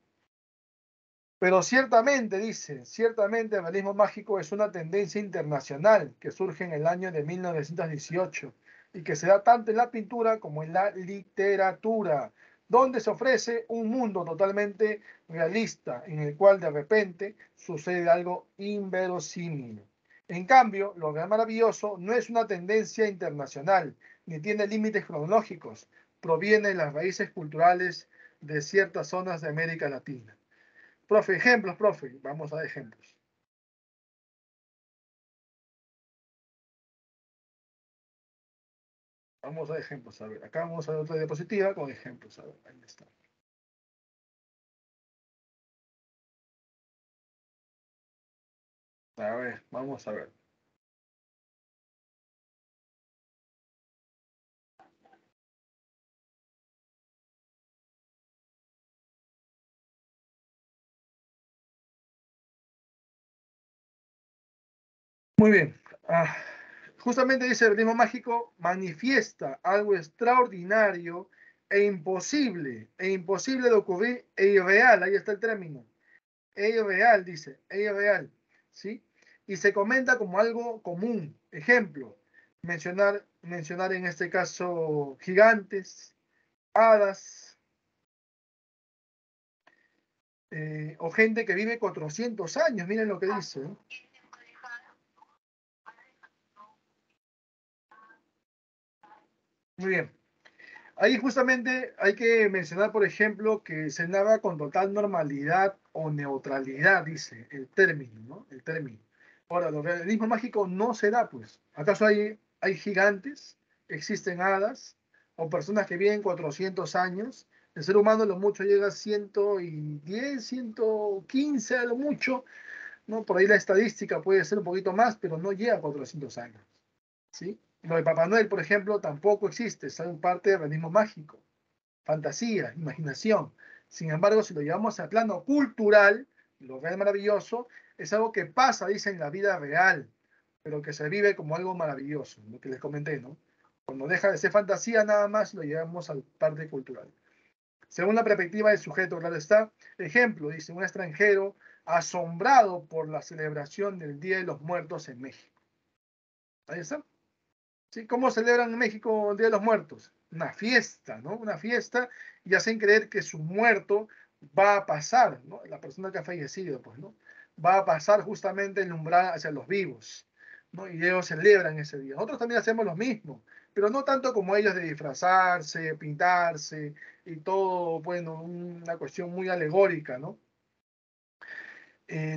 Pero ciertamente, dice, ciertamente el realismo mágico es una tendencia internacional que surge en el año de 1918 y que se da tanto en la pintura como en la literatura, donde se ofrece un mundo totalmente realista en el cual de repente sucede algo inverosímil. En cambio, lo real maravilloso no es una tendencia internacional, ni tiene límites cronológicos, proviene de las raíces culturales de ciertas zonas de América Latina. Profe, ejemplos, profe, vamos a dar ejemplos. Vamos a dar ejemplos, a ver, acá vamos a ver otra diapositiva con ejemplos, a ver, ahí está. A ver, vamos a ver. Muy bien. Justamente dice el realismo mágico, manifiesta algo extraordinario e imposible de ocurrir e irreal, ahí está el término, e irreal, dice, e irreal, ¿sí? Y se comenta como algo común. Ejemplo, mencionar en este caso gigantes, hadas, o gente que vive 400 años, miren lo que dice, ¿eh? Muy bien. Ahí justamente hay que mencionar, por ejemplo, que se narra con total normalidad o neutralidad, dice el término, ¿no? El término. Ahora, el realismo mágico no se da, pues. ¿Acaso hay gigantes? ¿Existen hadas? ¿O personas que viven 400 años? El ser humano lo mucho llega a 110, 115 a lo mucho, ¿no? Por ahí la estadística puede ser un poquito más, pero no llega a 400 años, ¿sí? Lo de Papá Noel, por ejemplo, tampoco existe, es parte del realismo mágico, fantasía, imaginación. Sin embargo, si lo llevamos al plano cultural, lo real maravilloso es algo que pasa, dice, en la vida real, pero que se vive como algo maravilloso, lo que les comenté, ¿no? Cuando deja de ser fantasía, nada más lo llevamos al parte cultural. Según la perspectiva del sujeto, claro está. Ejemplo, dice un extranjero asombrado por la celebración del Día de los Muertos en México. Ahí está. ¿Sí? ¿Cómo celebran en México el Día de los Muertos? Una fiesta, ¿no? Una fiesta y hacen creer que su muerto va a pasar, ¿no? La persona que ha fallecido, pues, ¿no? Va a pasar justamente el umbral hacia los vivos, ¿no? Y ellos celebran ese día. Nosotros también hacemos lo mismo, pero no tanto como ellos de disfrazarse, pintarse y todo, bueno, una cuestión muy alegórica, ¿no?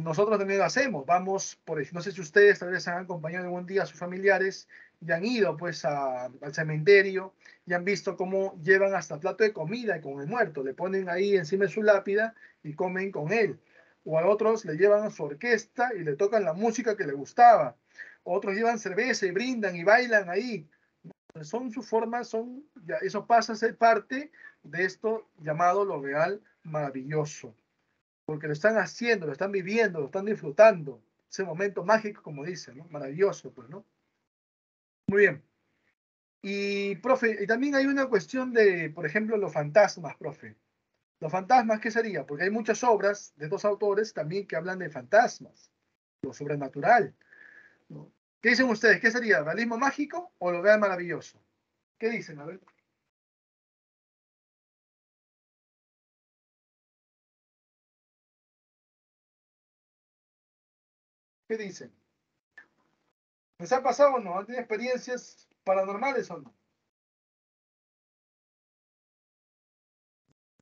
Nosotros también lo hacemos. Vamos, por ejemplo, no sé si ustedes tal vez han acompañado algún día a sus familiares y han ido pues al cementerio y han visto cómo llevan hasta plato de comida con el muerto, le ponen ahí encima de su lápida y comen con él. O a otros le llevan a su orquesta y le tocan la música que le gustaba. Otros llevan cerveza y brindan y bailan ahí. Son sus formas, ya, eso pasa a ser parte de esto llamado lo real maravilloso, porque lo están haciendo, lo están viviendo, lo están disfrutando. Ese momento mágico, como dicen, ¿no? Maravilloso, pues, ¿no? Muy bien. Y, profe, y también hay una cuestión de, por ejemplo, los fantasmas, profe. Los fantasmas, ¿qué sería? Porque hay muchas obras de dos autores también que hablan de fantasmas, lo sobrenatural, ¿no? ¿Qué dicen ustedes? ¿Qué sería? ¿Realismo mágico o lo real maravilloso? ¿Qué dicen? A ver. ¿Qué dicen? ¿Les ha pasado o no? ¿Han tenido experiencias paranormales o no?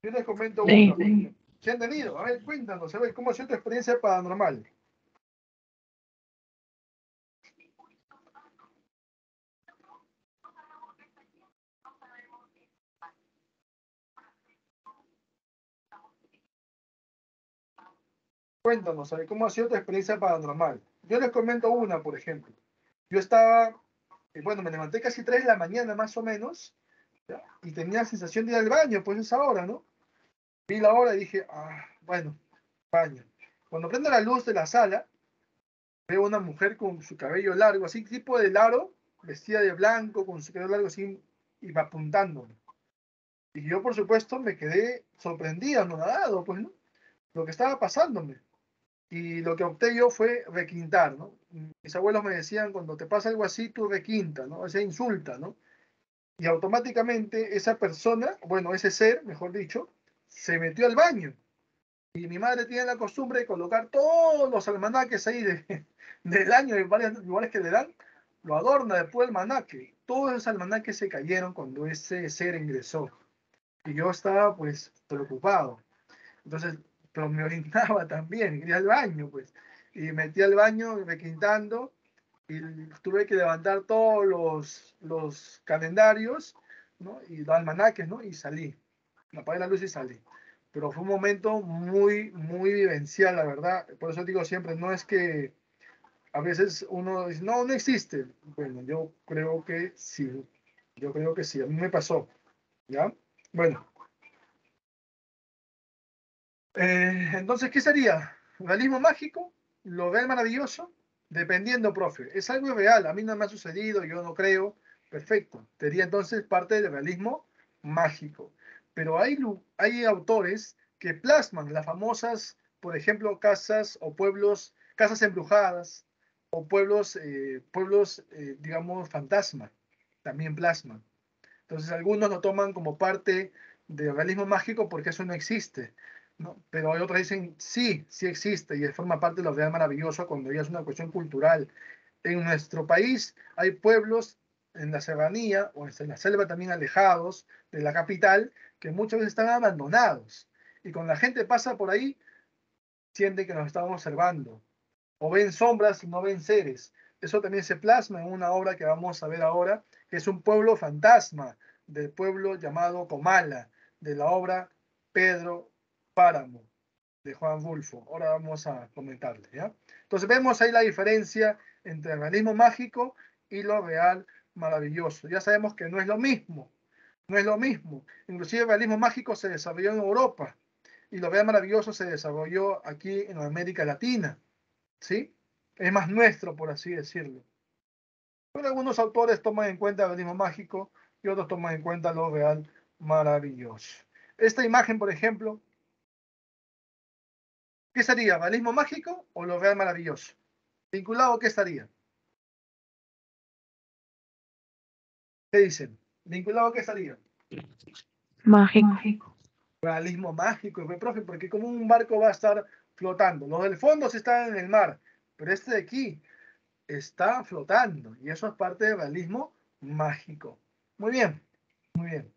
Yo les comento Sí. una. ¿Se han tenido? A ver, cuéntanos, a ver, ¿cómo ha sido tu experiencia paranormal? Cuéntanos, a ver, ¿cómo ha sido tu experiencia paranormal? Yo les comento una, por ejemplo. Yo estaba, bueno, me levanté casi 3 de la mañana más o menos, ¿ya? Y tenía la sensación de ir al baño, pues esa hora, ¿no? Vi la hora y dije, bueno, baño. Cuando prendo la luz de la sala, veo una mujer con su cabello largo, así tipo de Laro, vestida de blanco, con su cabello largo así, y va apuntándome. Y yo, por supuesto, me quedé sorprendido, anonadado, pues, ¿no? Lo que estaba pasándome. Y lo que opté yo fue requintar, ¿no? Mis abuelos me decían, cuando te pasa algo así, tú requinta, ¿no? O sea, insulta, ¿no? y automáticamente esa persona, bueno, ese ser, mejor dicho, se metió al baño. Y mi madre tiene la costumbre de colocar todos los almanaques ahí del año, de varios lugares que le dan, lo adorna después el almanaque. Todos esos almanaques se cayeron cuando ese ser ingresó. Y yo estaba pues preocupado. Entonces, pero me orinaba también, quería al baño, pues. Y metí al baño requintando y tuve que levantar todos los calendarios, ¿no? Y los almanaques, ¿no? Y salí. Apagué la luz y salí. Pero fue un momento muy, muy vivencial, la verdad. Por eso digo siempre, no es que a veces uno dice, no, no existe. Bueno, yo creo que sí. Yo creo que sí. A mí me pasó. ¿Ya? Bueno. Entonces, ¿qué sería? ¿Realismo mágico? ¿Lo real maravilloso? Dependiendo, profe. Es algo real. A mí no me ha sucedido, yo no creo. Perfecto. Sería entonces parte del realismo mágico. Pero hay autores que plasman las famosas, por ejemplo, casas o pueblos, casas embrujadas o pueblos, digamos, fantasma. También plasman. Entonces algunos lo toman como parte del realismo mágico porque eso no existe, ¿no? Pero hay otros que dicen, sí, sí existe y forma parte de lo real maravilloso cuando ya es una cuestión cultural. En nuestro país hay pueblos en la serranía o en la selva también alejados de la capital que muchas veces están abandonados. Y cuando la gente pasa por ahí, siente que nos están observando o ven sombras y no ven seres. Eso también se plasma en una obra que vamos a ver ahora, que es un pueblo fantasma del pueblo llamado Comala, de la obra Pedro Páramo, de Juan Rulfo. Ahora vamos a comentarle, ¿ya? Entonces vemos ahí la diferencia entre el realismo mágico y lo real maravilloso. Ya sabemos que no es lo mismo, no es lo mismo. Inclusive el realismo mágico se desarrolló en Europa y lo real maravilloso se desarrolló aquí en América Latina. ¿Sí? Es más nuestro, por así decirlo. Pero algunos autores toman en cuenta el realismo mágico y otros toman en cuenta lo real maravilloso. Esta imagen, por ejemplo, ¿qué sería? ¿Realismo mágico o lo real maravilloso? ¿Vinculado qué estaría? ¿Qué dicen? ¿Vinculado qué estaría? Mágico. Realismo mágico, profe, porque como un barco va a estar flotando. Los del fondo sí están en el mar, pero este de aquí está flotando y eso es parte del realismo mágico. Muy bien, muy bien.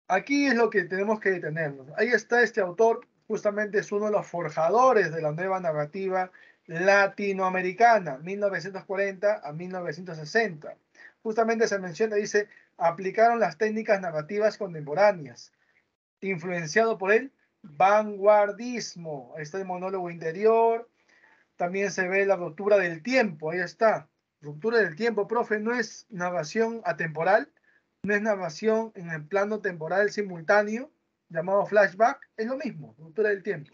Aquí es lo que tenemos que detenernos. Ahí está este autor, justamente es uno de los forjadores de la nueva narrativa latinoamericana, 1940 a 1960. Justamente se menciona, dice, aplicaron las técnicas narrativas contemporáneas, influenciado por el vanguardismo. Ahí está el monólogo interior, también se ve la ruptura del tiempo, ahí está. Ruptura del tiempo, profe, no es narración atemporal, no es narración en el plano temporal simultáneo, llamado flashback, es lo mismo, ruptura del tiempo.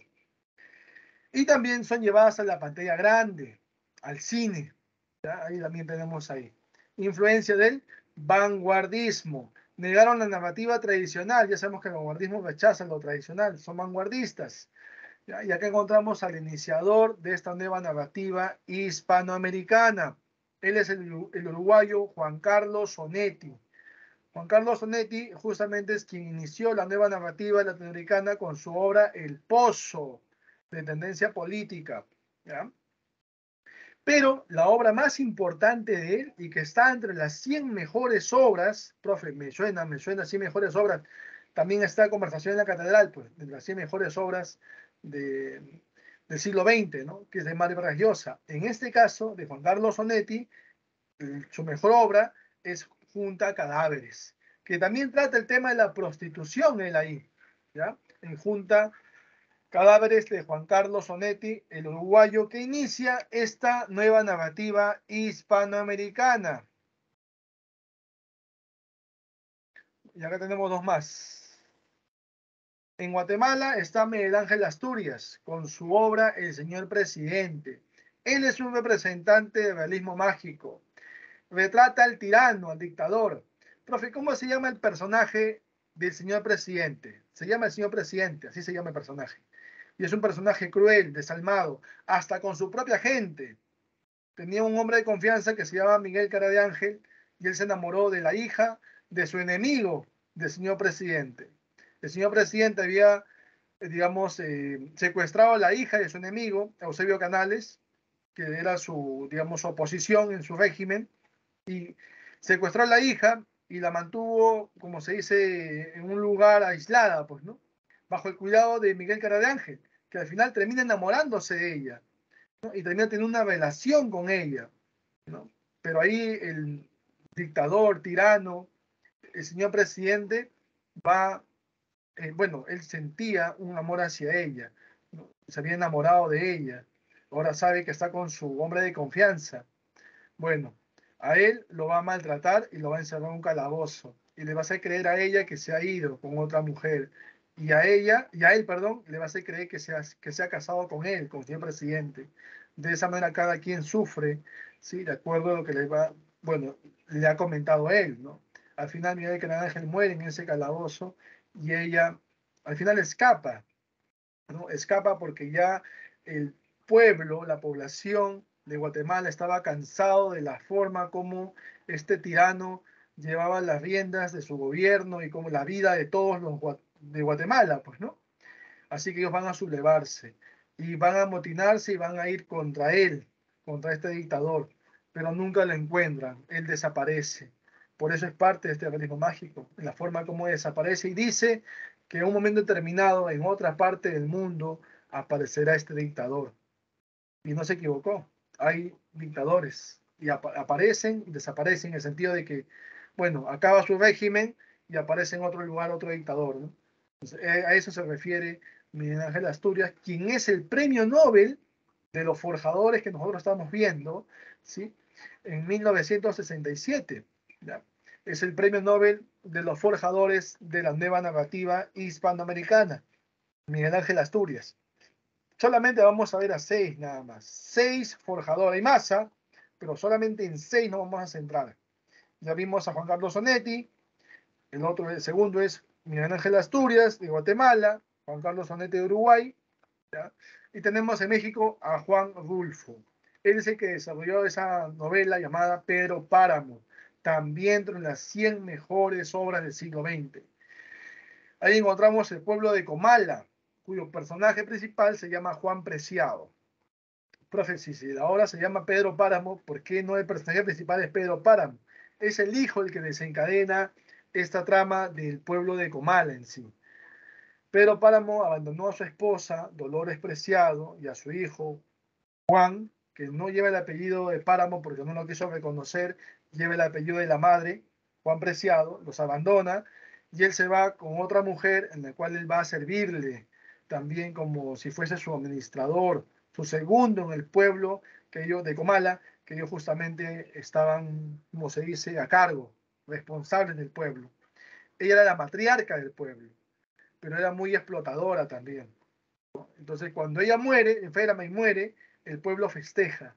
Y también son llevadas a la pantalla grande, al cine, ¿ya? Ahí también tenemos ahí. Influencia del vanguardismo. Negaron la narrativa tradicional, ya sabemos que el vanguardismo rechaza lo tradicional, son vanguardistas. Y acá encontramos al iniciador de esta nueva narrativa hispanoamericana. Él es el uruguayo Juan Carlos Onetti. Juan Carlos Onetti justamente es quien inició la nueva narrativa latinoamericana con su obra El Pozo, de tendencia política. ¿Ya? Pero la obra más importante de él y que está entre las 100 mejores obras, profe, me suena 100 mejores obras, también está Conversación en la Catedral, pues, de las 100 mejores obras del siglo XX, ¿no? Que es de Mario Vargas Llosa. En este caso, de Juan Carlos Onetti, su mejor obra es Junta a Cadáveres, que también trata el tema de la prostitución, él ahí, ¿ya? En Junta Cadáveres de Juan Carlos Onetti, el uruguayo que inicia esta nueva narrativa hispanoamericana. Y acá tenemos dos más. En Guatemala está Miguel Ángel Asturias con su obra El Señor Presidente. Él es un representante del realismo mágico. Retrata al tirano, al dictador. Profe, ¿cómo se llama el personaje del señor presidente? Se llama el señor presidente, así se llama el personaje. Y es un personaje cruel, desalmado, hasta con su propia gente. Tenía un hombre de confianza que se llama Miguel Cara de Ángel, y él se enamoró de la hija de su enemigo, del señor presidente. El señor presidente había, digamos, secuestrado a la hija de su enemigo, Eusebio Canales, que era su, digamos, su oposición en su régimen, y secuestró a la hija y la mantuvo, como se dice, en un lugar aislada, pues, ¿no? Bajo el cuidado de Miguel Cara de Ángel, que al final termina enamorándose de ella, ¿no? Y termina teniendo una relación con ella, ¿no? Pero ahí el dictador, tirano, el señor presidente va, bueno, él sentía un amor hacia ella, ¿no? Se había enamorado de ella, ahora sabe que está con su hombre de confianza. Bueno, a él lo va a maltratar y lo va a encerrar en un calabozo y le va a hacer creer a ella que se ha ido con otra mujer y a ella, y a él, perdón, le va a hacer creer que se ha casado con él, con el señor presidente. De esa manera cada quien sufre, ¿sí? De acuerdo a lo que le va, bueno, le ha comentado él, ¿no? Al final Miguel de Ángel muere en ese calabozo y ella al final escapa, ¿no? Escapa porque ya el pueblo, la población de Guatemala estaba cansado de la forma como este tirano llevaba las riendas de su gobierno y como la vida de todos los de Guatemala, pues, ¿no? Así que ellos van a sublevarse y van a amotinarse y van a ir contra él, contra este dictador, pero nunca lo encuentran, él desaparece. Por eso es parte de este realismo mágico, en la forma como desaparece y dice que en un momento determinado, en otra parte del mundo, aparecerá este dictador. Y no se equivocó, hay dictadores y aparecen y desaparecen en el sentido de que, bueno, acaba su régimen y aparece en otro lugar otro dictador, ¿no? Entonces, a eso se refiere Miguel Ángel Asturias, quien es el premio Nobel de los forjadores que nosotros estamos viendo, ¿sí? En 1967, ¿ya? Es el premio Nobel de los forjadores de la nueva narrativa hispanoamericana, Miguel Ángel Asturias. Solamente vamos a ver a 6 nada más, 6 forjadores, hay masa, pero solamente en 6 nos vamos a centrar. Ya vimos a Juan Carlos Onetti, el segundo es Miguel Ángel Asturias de Guatemala, Juan Carlos Onetti de Uruguay, ¿ya? Y tenemos en México a Juan Rulfo. Él es el que desarrolló esa novela llamada Pedro Páramo, también entre las 100 mejores obras del siglo XX. Ahí encontramos el pueblo de Comala, cuyo personaje principal se llama Juan Preciado. Profe, si la obra se llama Pedro Páramo, ¿por qué no el personaje principal es Pedro Páramo? Es el hijo el que desencadena esta trama del pueblo de Comala en sí. Pedro Páramo abandonó a su esposa, Dolores Preciado, y a su hijo, Juan, que no lleva el apellido de Páramo porque no lo quiso reconocer, lleva el apellido de la madre, Juan Preciado, los abandona y él se va con otra mujer en la cual él va a servirle también como si fuese su administrador, su segundo en el pueblo que ellos, de Comala, que ellos justamente estaban, como se dice, a cargo, responsables del pueblo. Ella era la matriarca del pueblo, pero era muy explotadora también. Entonces, cuando ella muere, enferma y muere, el pueblo festeja.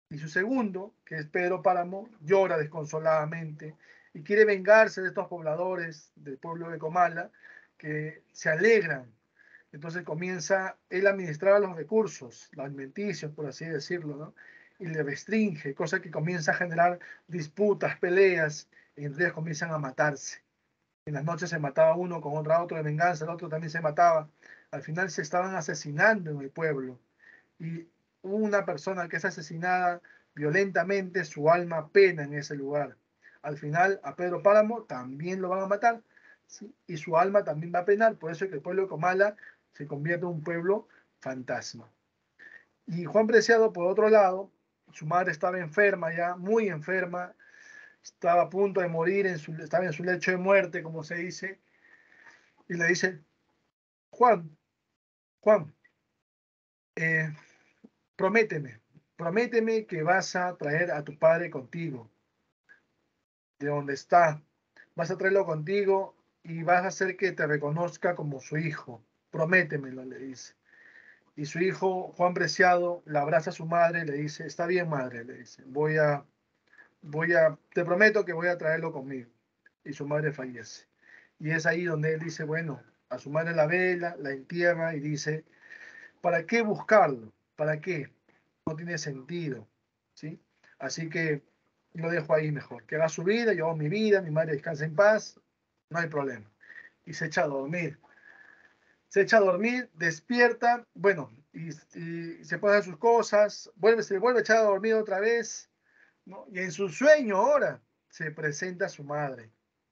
Y su segundo, que es Pedro Páramo, llora desconsoladamente y quiere vengarse de estos pobladores del pueblo de Comala que se alegran. Entonces comienza él a administrar los recursos, los alimenticios, por así decirlo, ¿no? Y le restringe, cosa que comienza a generar disputas, peleas, y entre ellos comienzan a matarse. En las noches se mataba uno con otro de venganza, el otro también se mataba. Al final se estaban asesinando en el pueblo. Y una persona que es asesinada violentamente, su alma pena en ese lugar. Al final a Pedro Páramo también lo van a matar, ¿sí? Y su alma también va a penar. Por eso es que el pueblo de Comala se convierte en un pueblo fantasma. Y Juan Preciado, por otro lado, su madre estaba enferma ya, muy enferma, estaba a punto de morir, estaba en su lecho de muerte, como se dice, y le dice, Juan, Juan, eh, prométeme, prométeme que vas a traer a tu padre contigo, de donde está, vas a traerlo contigo y vas a hacer que te reconozca como su hijo, prométemelo, le dice. Y su hijo, Juan Preciado, le abraza a su madre y le dice, está bien, madre, le dice, te prometo que voy a traerlo conmigo. Y su madre fallece. Y es ahí donde él dice, bueno, a su madre la vela, la entierra y dice, ¿para qué buscarlo? ¿Para qué? No tiene sentido, ¿sí? Así que y lo dejo ahí mejor. Que haga su vida, yo hago mi vida, mi madre descansa en paz, no hay problema. Y se echa a dormir. Se echa a dormir, despierta, bueno, y se pone a hacer sus cosas, se vuelve a echar a dormir otra vez, ¿no? Y en su sueño ahora se presenta a su madre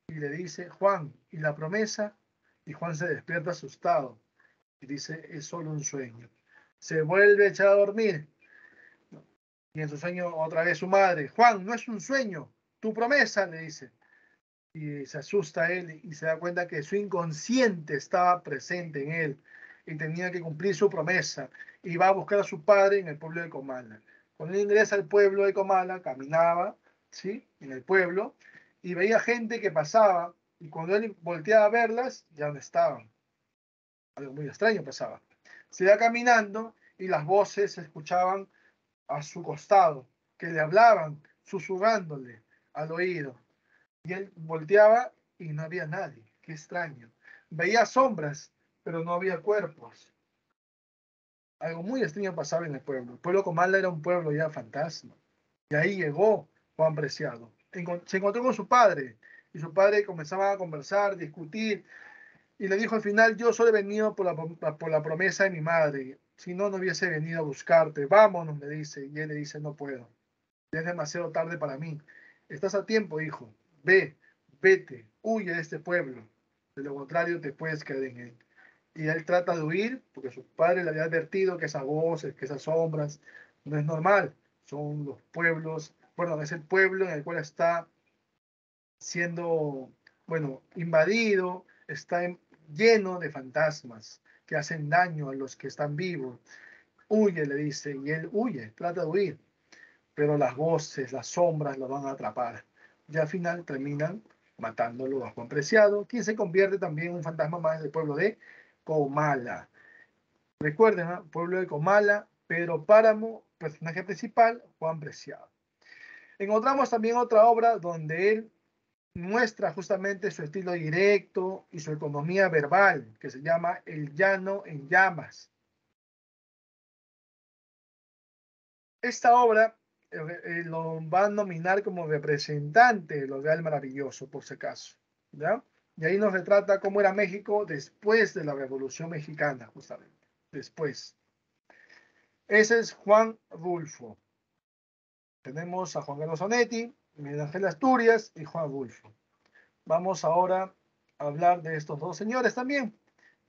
y le dice, Juan, ¿y la promesa? Y Juan se despierta asustado y dice, es solo un sueño. Se vuelve a echar a dormir, ¿no? Y en su sueño otra vez su madre, Juan, no es un sueño, tu promesa, le dice. Y se asusta él y se da cuenta que su inconsciente estaba presente en él y tenía que cumplir su promesa y va a buscar a su padre en el pueblo de Comala. Cuando él ingresa al pueblo de Comala, caminaba, ¿sí? En el pueblo y veía gente que pasaba y cuando él volteaba a verlas, ya no estaban. Algo muy extraño pasaba. Se iba caminando y las voces se escuchaban a su costado, que le hablaban, susurrándole al oído. Y él volteaba y no había nadie. Qué extraño. Veía sombras, pero no había cuerpos. Algo muy extraño pasaba en el pueblo. El pueblo Comala era un pueblo ya fantasma. Y ahí llegó Juan Preciado. Se encontró con su padre. Y su padre comenzaba a conversar, discutir. Y le dijo al final, yo solo he venido por la promesa de mi madre. Si no, no hubiese venido a buscarte. Vámonos, le dice. Y él le dice, no puedo. Ya es demasiado tarde para mí. Estás a tiempo, hijo. Ve, vete, huye de este pueblo. De lo contrario, te puedes quedar en él. Y él trata de huir porque su padre le había advertido que esas voces, que esas sombras, no es normal. Son los pueblos, bueno, es el pueblo en el cual está siendo, bueno, invadido, lleno de fantasmas que hacen daño a los que están vivos. Huye, le dice, y él huye, trata de huir, pero las voces, las sombras lo van a atrapar. Y al final terminan matándolo a Juan Preciado, quien se convierte también en un fantasma más del pueblo de Comala. Recuerden, ¿no? Pueblo de Comala, Pedro Páramo, personaje principal, Juan Preciado. Encontramos también otra obra donde él muestra justamente su estilo directo y su economía verbal, que se llama El Llano en Llamas. Esta obra lo va a nominar como representante de lo real maravilloso, por si acaso, ¿ya? Y ahí nos retrata cómo era México después de la Revolución Mexicana, justamente, después. Ese es Juan Rulfo. Tenemos a Juan Carlos Onetti, Miguel Ángel Asturias y Juan Rulfo. Vamos ahora a hablar de estos dos señores también.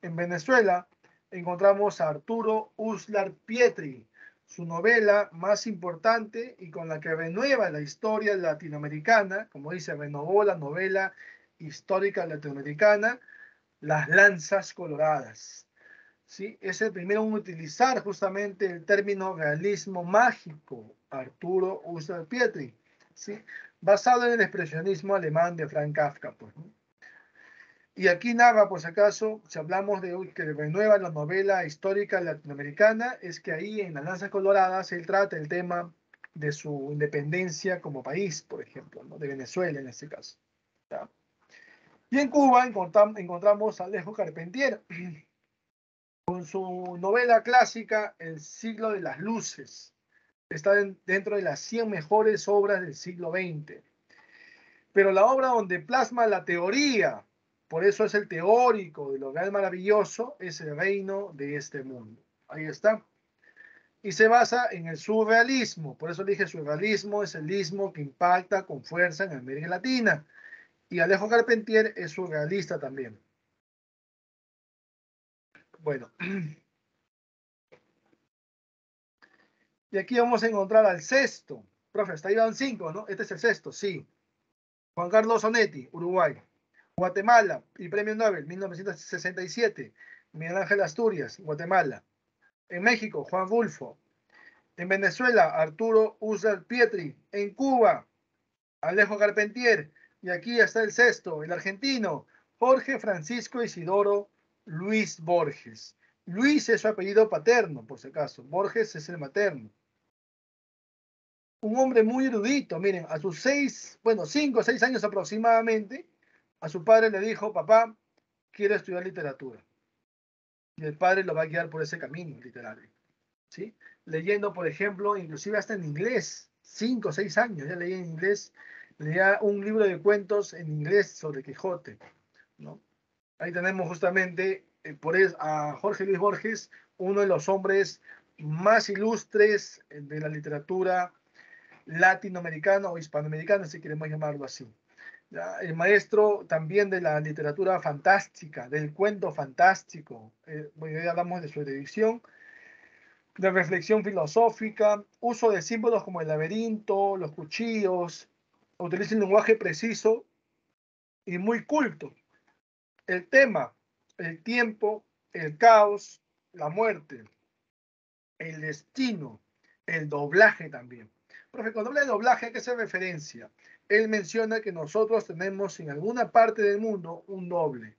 En Venezuela encontramos a Arturo Uslar Pietri, su novela más importante y con la que renueva la historia latinoamericana, como dice, renovó la novela histórica latinoamericana, Las Lanzas Coloradas. ¿Sí? Es el primero en utilizar justamente el término realismo mágico, Arturo Uslar Pietri, ¿sí? Basado en el expresionismo alemán de Franz Kafka, pues, ¿no? Y aquí narra, por si acaso, si hablamos de que renueva la novela histórica latinoamericana, es que ahí en Las Lanzas Coloradas él trata el tema de su independencia como país, por ejemplo, ¿no? De Venezuela en este caso, ¿ya? Y en Cuba encontramos a Alejo Carpentier, con su novela clásica El siglo de las luces. Está dentro de las 100 mejores obras del siglo XX. Pero la obra donde plasma la teoría, por eso es el teórico de lo real maravilloso, es El reino de este mundo. Ahí está. Y se basa en el surrealismo. Por eso dije, surrealismo es el ismo que impacta con fuerza en América Latina. Y Alejo Carpentier es surrealista también. Bueno. Y aquí vamos a encontrar al sexto. Profe, hasta ahí van 5, ¿no? Este es el sexto, sí. Juan Carlos Onetti, Uruguay. Guatemala, y Premio Nobel, 1967. Miguel Ángel Asturias, Guatemala. En México, Juan Rulfo. En Venezuela, Arturo Uslar Pietri. En Cuba, Alejo Carpentier. Y aquí está el sexto, el argentino, Jorge Francisco Isidoro Luis Borges. Luis es su apellido paterno, por si acaso. Borges es el materno. Un hombre muy erudito, miren, a sus 5 o 6 años aproximadamente, a su padre le dijo, papá, quiero estudiar literatura. Y el padre lo va a guiar por ese camino literario, ¿sí? Leyendo, por ejemplo, inclusive hasta en inglés, 5 o 6 años, ya leía en inglés, leía un libro de cuentos en inglés sobre Quijote, ¿no? Ahí tenemos justamente a Jorge Luis Borges, uno de los hombres más ilustres de la literatura latinoamericana o hispanoamericana, si queremos llamarlo así. ¿Ya? El maestro también de la literatura fantástica, del cuento fantástico. Bueno, ya hablamos de su erudición, de reflexión filosófica, uso de símbolos como el laberinto, los cuchillos, utiliza un lenguaje preciso y muy culto. El tema, el tiempo, el caos, la muerte, el destino, el doblaje también. Profe, cuando habla de doblaje, ¿a qué hace referencia? Él menciona que nosotros tenemos en alguna parte del mundo un doble,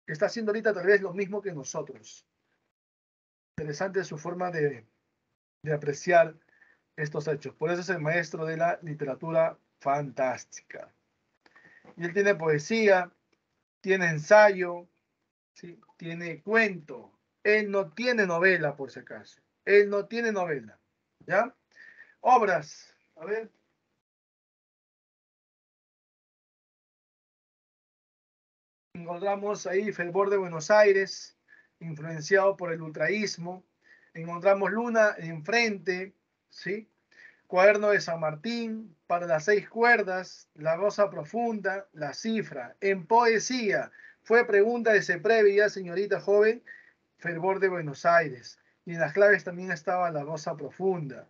que está haciendo ahorita tal vez lo mismo que nosotros. Interesante su forma de apreciar estos hechos. Por eso es el maestro de la literatura fantástica. Y él tiene poesía, tiene ensayo, ¿sí? Tiene cuento. Él no tiene novela, por si acaso. Él no tiene novela. ¿Ya? Obras. A ver. Encontramos ahí Fervor de Buenos Aires, influenciado por el ultraísmo. Encontramos Luna enfrente, ¿sí? Cuaderno de San Martín, Para las 6 cuerdas, La Rosa Profunda, La Cifra. En poesía, fue pregunta de Seprevia, señorita joven, Fervor de Buenos Aires. Y en las claves también estaba La Rosa Profunda.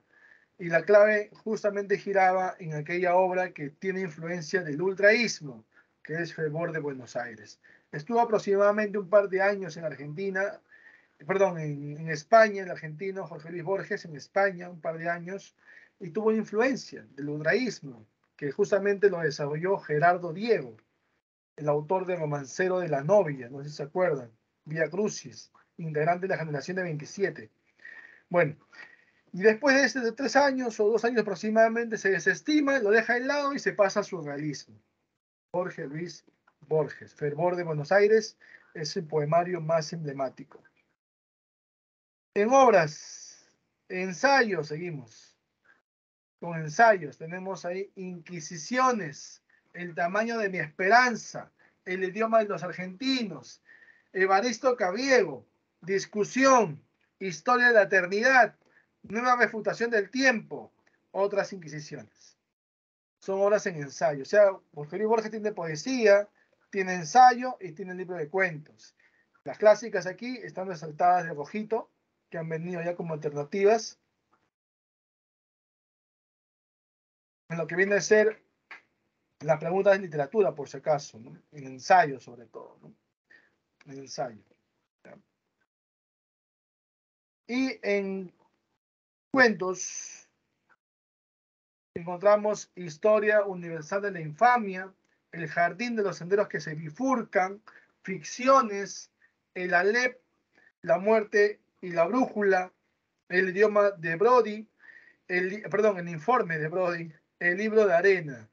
Y la clave justamente giraba en aquella obra que tiene influencia del ultraísmo, que es Fervor de Buenos Aires. Estuvo aproximadamente un par de años en Argentina, perdón, en España, el argentino Jorge Luis Borges, en España, un par de años, y tuvo influencia del ultraísmo, que justamente lo desarrolló Gerardo Diego, el autor de Romancero de la Novia, no sé si se acuerdan, Vía Crucis, integrante de la generación de 27. Bueno, y después de 3 años o 2 años aproximadamente se desestima, lo deja de lado y se pasa al surrealismo. Jorge Luis Borges, Fervor de Buenos Aires, es el poemario más emblemático. En obras, ensayos, seguimos. Con ensayos tenemos ahí Inquisiciones, El tamaño de mi esperanza, El idioma de los argentinos, Evaristo Cabiego, Discusión, Historia de la eternidad, Nueva refutación del tiempo, Otras Inquisiciones. Son obras en ensayo. O sea, Jorge Luis Borges tiene poesía, tiene ensayo y tiene libro de cuentos. Las clásicas aquí están resaltadas de rojito, que han venido ya como alternativas. En lo que viene a ser la pregunta de literatura, por si acaso, ¿no? En ensayo sobre todo, ¿no? En ensayo. ¿Ya? Y en cuentos encontramos Historia Universal de la Infamia, El Jardín de los Senderos que se bifurcan, Ficciones, El Alep, La Muerte y la Brújula, El idioma de Brody, el informe de Brody, El libro de arena.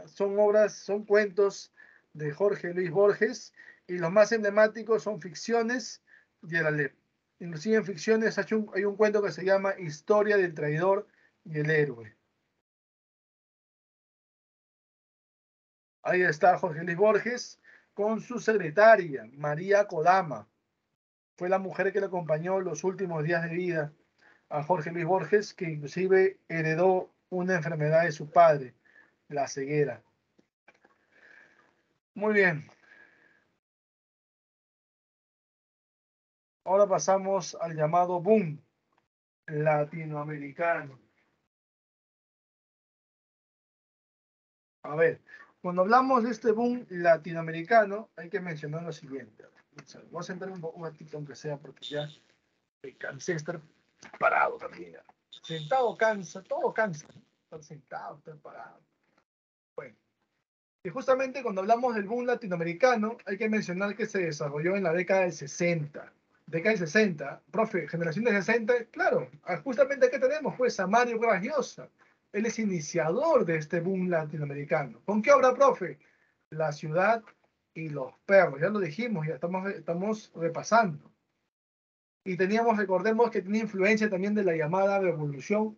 Son obras, son cuentos de Jorge Luis Borges y los más emblemáticos son Ficciones y El Alep. Inclusive en Ficciones hay un cuento que se llama Historia del traidor y el héroe. Ahí está Jorge Luis Borges con su secretaria, María Kodama. Fue la mujer que le acompañó los últimos días de vida a Jorge Luis Borges, que inclusive heredó una enfermedad de su padre, la ceguera. Muy bien. Ahora pasamos al llamado boom latinoamericano. A ver, cuando hablamos de este boom latinoamericano, hay que mencionar lo siguiente. Voy a sentar un ratito, aunque sea, porque ya me cansé de estar parado también. Sentado cansa, todo cansa. Estar sentado, estar parado. Bueno, y justamente cuando hablamos del boom latinoamericano, hay que mencionar que se desarrolló en la década del 60. Década del 60, profe, generación de 60, claro, justamente aquí tenemos pues a Mario Vargas Llosa. Él es iniciador de este boom latinoamericano. ¿Con qué obra, profe? La ciudad y los perros, ya lo dijimos, ya estamos repasando. Y recordemos que tenía influencia también de la llamada revolución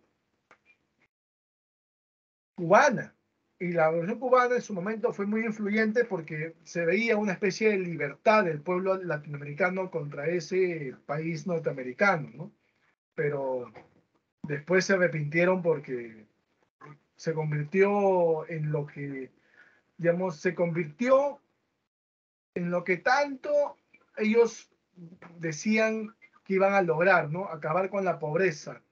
cubana. Y la revolución cubana en su momento fue muy influyente porque se veía una especie de libertad del pueblo latinoamericano contra ese país norteamericano, ¿no? Pero después se arrepintieron porque se convirtió en lo que, digamos, se convirtió en lo que tanto ellos decían que iban a lograr, ¿no? Acabar con la pobreza.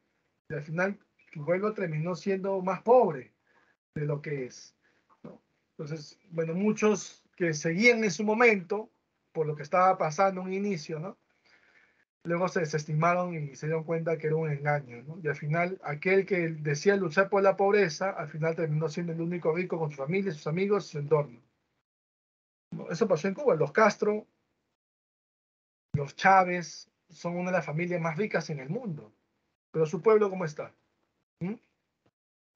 Y al final el pueblo terminó siendo más pobre de lo que es, ¿no? Entonces, bueno, muchos que seguían en su momento, por lo que estaba pasando en un inicio, ¿no? Luego se desestimaron y se dieron cuenta que era un engaño, ¿no? Y al final, aquel que decía luchar por la pobreza, al final terminó siendo el único rico con su familia, sus amigos y su entorno, ¿no? Eso pasó en Cuba. Los Castro, los Chávez, son una de las familias más ricas en el mundo. Pero su pueblo, ¿cómo está? ¿Mm?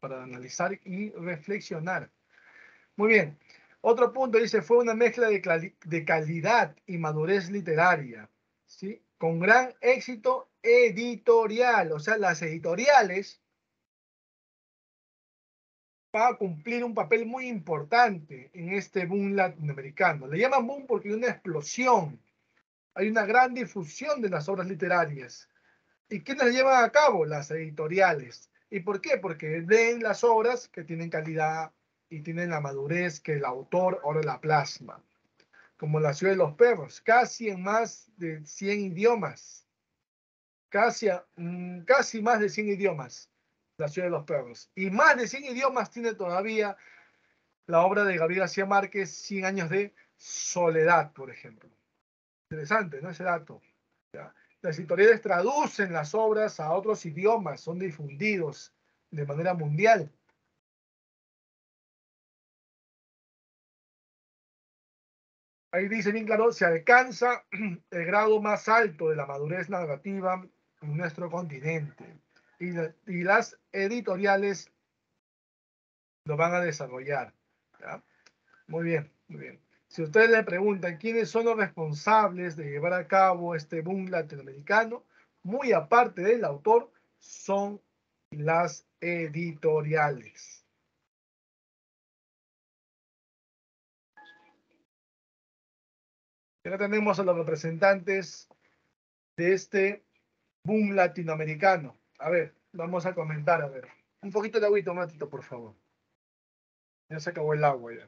Para analizar y reflexionar. Muy bien. Otro punto dice, fue una mezcla de calidad y madurez literaria, ¿sí? Con gran éxito editorial. O sea, las editoriales van a cumplir un papel muy importante en este boom latinoamericano. Le llaman boom porque hay una explosión, hay una gran difusión de las obras literarias. ¿Y quiénes las llevan a cabo? Las editoriales. ¿Y por qué? Porque ven las obras que tienen calidad y tienen la madurez que el autor ahora la plasma. Como La ciudad de los perros, casi en más de 100 idiomas. Casi más de 100 idiomas. La ciudad de los perros. Y más de 100 idiomas tiene todavía la obra de Gabriel García Márquez, 100 años de soledad, por ejemplo. Interesante, ¿no? Ese dato. ¿Ya? Las editoriales traducen las obras a otros idiomas, son difundidos de manera mundial. Ahí dice bien claro, se alcanza el grado más alto de la madurez narrativa en nuestro continente. Y las editoriales lo van a desarrollar. ¿Ya? Muy bien, muy bien. Si ustedes le preguntan quiénes son los responsables de llevar a cabo este boom latinoamericano, muy aparte del autor, son las editoriales. Ya tenemos a los representantes de este boom latinoamericano. A ver, vamos a comentar, a ver. Un poquito de agüita, un ratito, por favor. Ya se acabó el agua ya.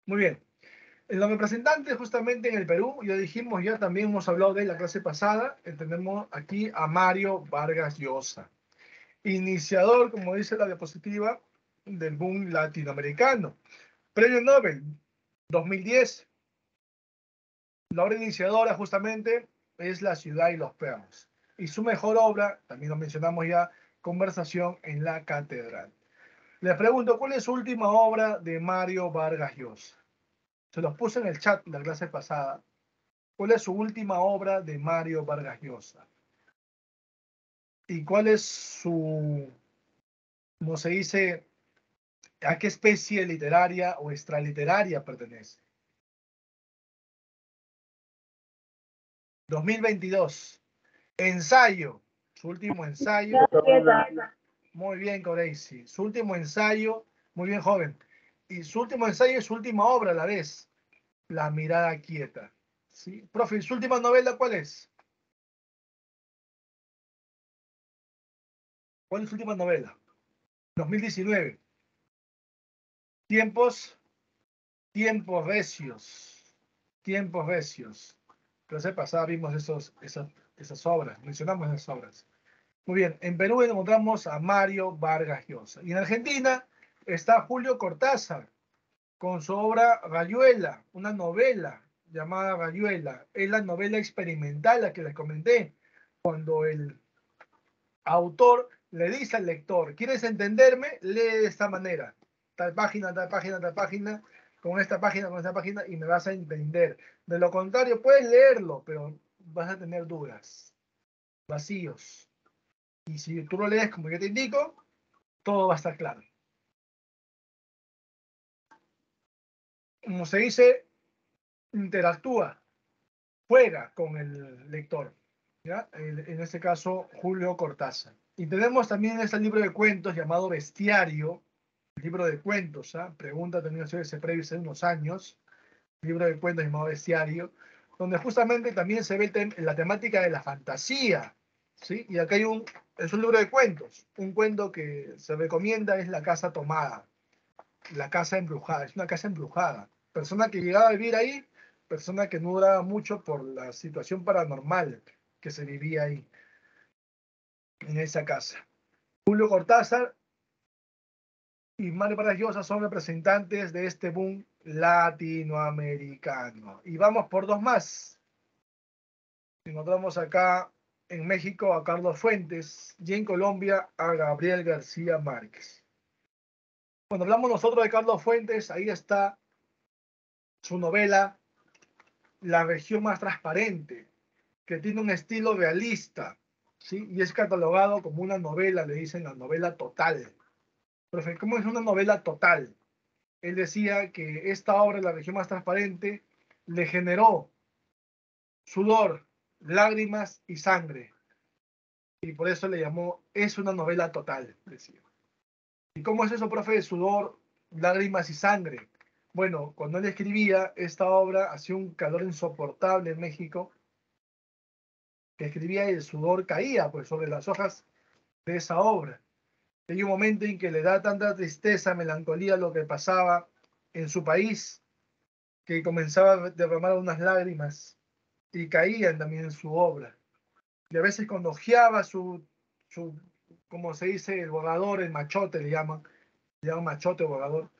Muy bien. Los representantes justamente en el Perú, ya dijimos, ya también hemos hablado de la clase pasada, tenemos aquí a Mario Vargas Llosa, iniciador, como dice la diapositiva, del boom latinoamericano. Premio Nobel 2010. La obra iniciadora justamente es La ciudad y los perros. Y su mejor obra, también lo mencionamos ya, Conversación en la catedral. Les pregunto, ¿cuál es su última obra de Mario Vargas Llosa? Se los puse en el chat la clase pasada. ¿Cuál es su última obra de Mario Vargas Llosa? ¿Y cuál es su como se dice, ¿a qué especie literaria o extraliteraria pertenece? 2022. Ensayo. Su último ensayo. Muy bien, Coreisi. Su último ensayo. Muy bien, joven. Y su último ensayo es su última obra a la vez. La mirada quieta. ¿Sí? Profe, ¿su última novela cuál es? ¿Cuál es su última novela? 2019. Tiempos recios. Tiempos recios. Entonces pasada vimos esas obras. Mencionamos esas obras. Muy bien, en Perú encontramos a Mario Vargas Llosa. Y en Argentina está Julio Cortázar con su obra Rayuela, una novela llamada Rayuela. Es la novela experimental la que les comenté, cuando el autor le dice al lector, ¿quieres entenderme? Lee de esta manera, tal página, tal página, tal página, con esta página, y me vas a entender. De lo contrario, puedes leerlo, pero vas a tener dudas, vacíos. Y si tú lo lees como yo te indico, todo va a estar claro. Como se dice, interactúa, juega con el lector. ¿Ya? En este caso, Julio Cortázar. Y tenemos también este libro de cuentos llamado Bestiario, libro de cuentos, ¿ah? Pregunta también ese previo hace unos años, libro de cuentos llamado Bestiario, donde justamente también se ve la temática de la fantasía, ¿sí? Y acá es un libro de cuentos, un cuento que se recomienda es La Casa Tomada, la casa embrujada, es una casa embrujada. Persona que llegaba a vivir ahí, persona que no duraba mucho por la situación paranormal que se vivía ahí, en esa casa. Julio Cortázar y Mario Vargas Llosa son representantes de este boom latinoamericano. Y vamos por dos más. Encontramos acá en México a Carlos Fuentes y en Colombia a Gabriel García Márquez. Cuando hablamos nosotros de Carlos Fuentes, ahí está su novela La región más transparente, que tiene un estilo realista, ¿sí? Y es catalogado como una novela, le dicen la novela total. Profe, ¿cómo es una novela total? Él decía que esta obra, La región más transparente, le generó sudor, lágrimas y sangre. Y por eso le llamó, es una novela total, decía. ¿Y cómo es eso, profe, de sudor, lágrimas y sangre? Bueno, cuando él escribía esta obra, hacía un calor insoportable en México, que escribía y el sudor caía pues, sobre las hojas de esa obra. Hay un momento en que le da tanta tristeza, melancolía lo que pasaba en su país, que comenzaba a derramar unas lágrimas y caían también en su obra. Y a veces cuando ojeaba como se dice, el borrador, el machote le llaman machote o borrador,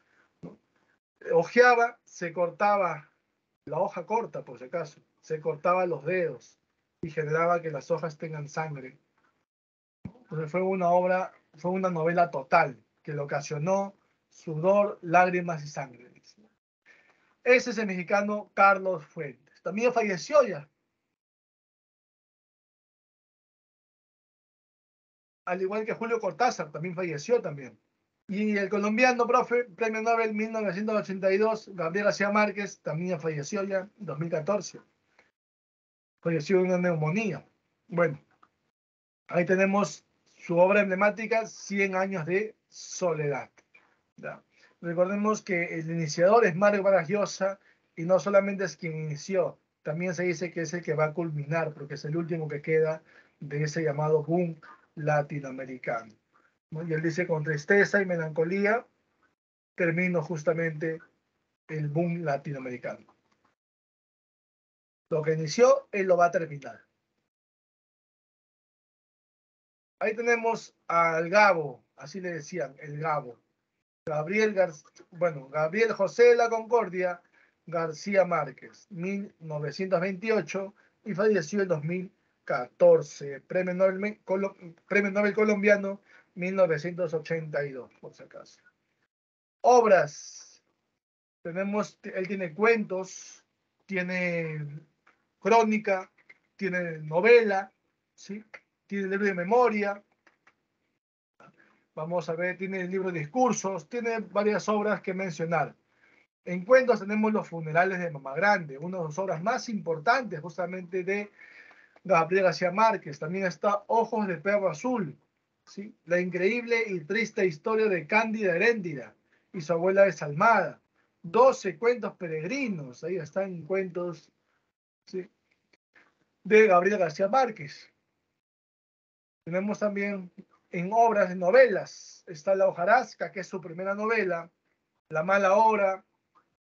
¿no? Ojeaba, se cortaba la hoja corta, por si acaso, se cortaba los dedos y generaba que las hojas tengan sangre. Entonces fue una novela total que le ocasionó sudor, lágrimas y sangre. Ese es el mexicano Carlos Fuentes. También falleció ya. Al igual que Julio Cortázar, también falleció también. Y el colombiano, profe, premio Nobel 1982, Gabriel García Márquez, también falleció ya en 2014. Falleció de una neumonía. Bueno, ahí tenemos su obra emblemática, 100 años de soledad. ¿Ya? Recordemos que el iniciador es Mario Vargas Llosa y no solamente es quien inició, también se dice que es el que va a culminar, porque es el último que queda de ese llamado boom latinoamericano, ¿no? Y él dice, con tristeza y melancolía termino justamente el boom latinoamericano. Lo que inició, él lo va a terminar. Ahí tenemos al Gabo, así le decían, el Gabo. Gabriel José de la Concordia García Márquez, 1928, y falleció en 2014. Premio Nobel colombiano, 1982, por si acaso. Obras. Él tiene cuentos, tiene crónica, tiene novela, ¿sí? Tiene libro de memoria. Vamos a ver, tiene el libro de discursos, tiene varias obras que mencionar. En cuentos tenemos Los funerales de Mamá Grande, una de las obras más importantes justamente de Gabriel García Márquez. También está Ojos de Perro Azul, ¿sí? La increíble y triste historia de Cándida Heréndira y su abuela desalmada. 12 cuentos peregrinos, ahí están cuentos, ¿sí?, de Gabriel García Márquez. Tenemos también en obras de novelas, está La hojarasca, que es su primera novela, La mala hora,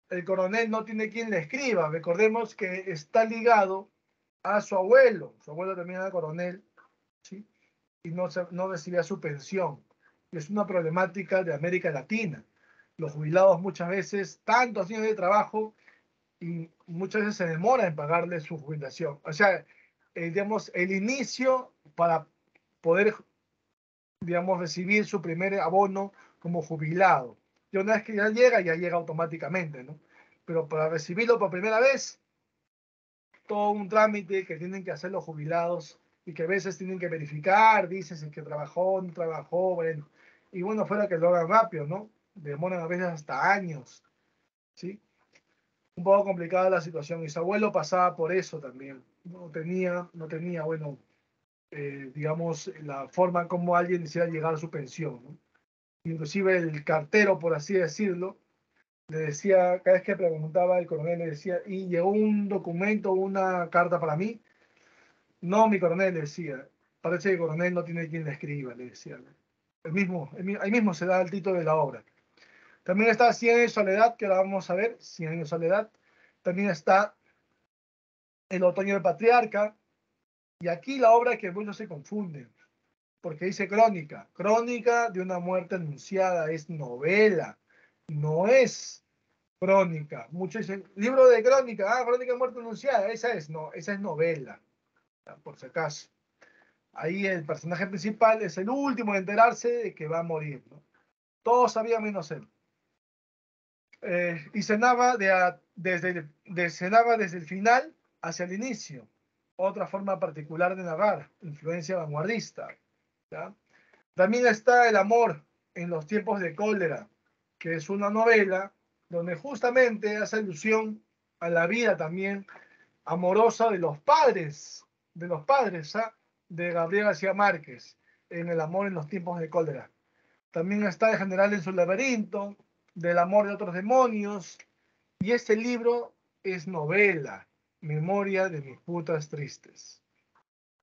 El coronel no tiene quien le escriba. Recordemos que está ligado a su abuelo también era coronel, ¿sí?, y no recibía su pensión. Es una problemática de América Latina. Los jubilados muchas veces, tantos años de trabajo, y muchas veces se demora en pagarle su jubilación. O sea, digamos, el inicio para poder, digamos, recibir su primer abono como jubilado. Y una vez que ya llega automáticamente, ¿no? Pero para recibirlo por primera vez, todo un trámite que tienen que hacer los jubilados y que a veces tienen que verificar, dicen si que trabajó, no trabajó, bueno. Y bueno, fuera que lo hagan rápido, ¿no? Demoran a veces hasta años, ¿sí? Un poco complicada la situación. Y su abuelo pasaba por eso también. No tenía, bueno, digamos, la forma como alguien quisiera llegar a su pensión, ¿no? Inclusive el cartero, por así decirlo, le decía, cada vez que preguntaba el coronel, le decía, ¿y llegó un documento, una carta para mí? No, mi coronel, le decía, parece que el coronel no tiene quien le escriba, le decía. Ahí mismo se da el título de la obra. También está Cien años de soledad, que ahora vamos a ver, Cien años de soledad. También está El otoño del patriarca. Y aquí la obra que muchos se confunden, porque dice crónica. Crónica de una muerte anunciada, es novela, no es crónica. Muchos dicen, libro de crónica, crónica de muerte anunciada, no, esa es novela, por si acaso. Ahí el personaje principal es el último en enterarse de que va a morir, ¿no? Todos sabían menos él. Y cenaba desde el final hacia el inicio. Otra forma particular de narrar, influencia vanguardista, ¿ya? También está El amor en los tiempos de cólera, que es una novela donde justamente hace alusión a la vida también amorosa de los padres, ¿ah?, de Gabriel García Márquez, en El amor en los tiempos de cólera. También está El general en su laberinto, Del amor de otros demonios, y este libro es novela, Memoria de mis putas tristes.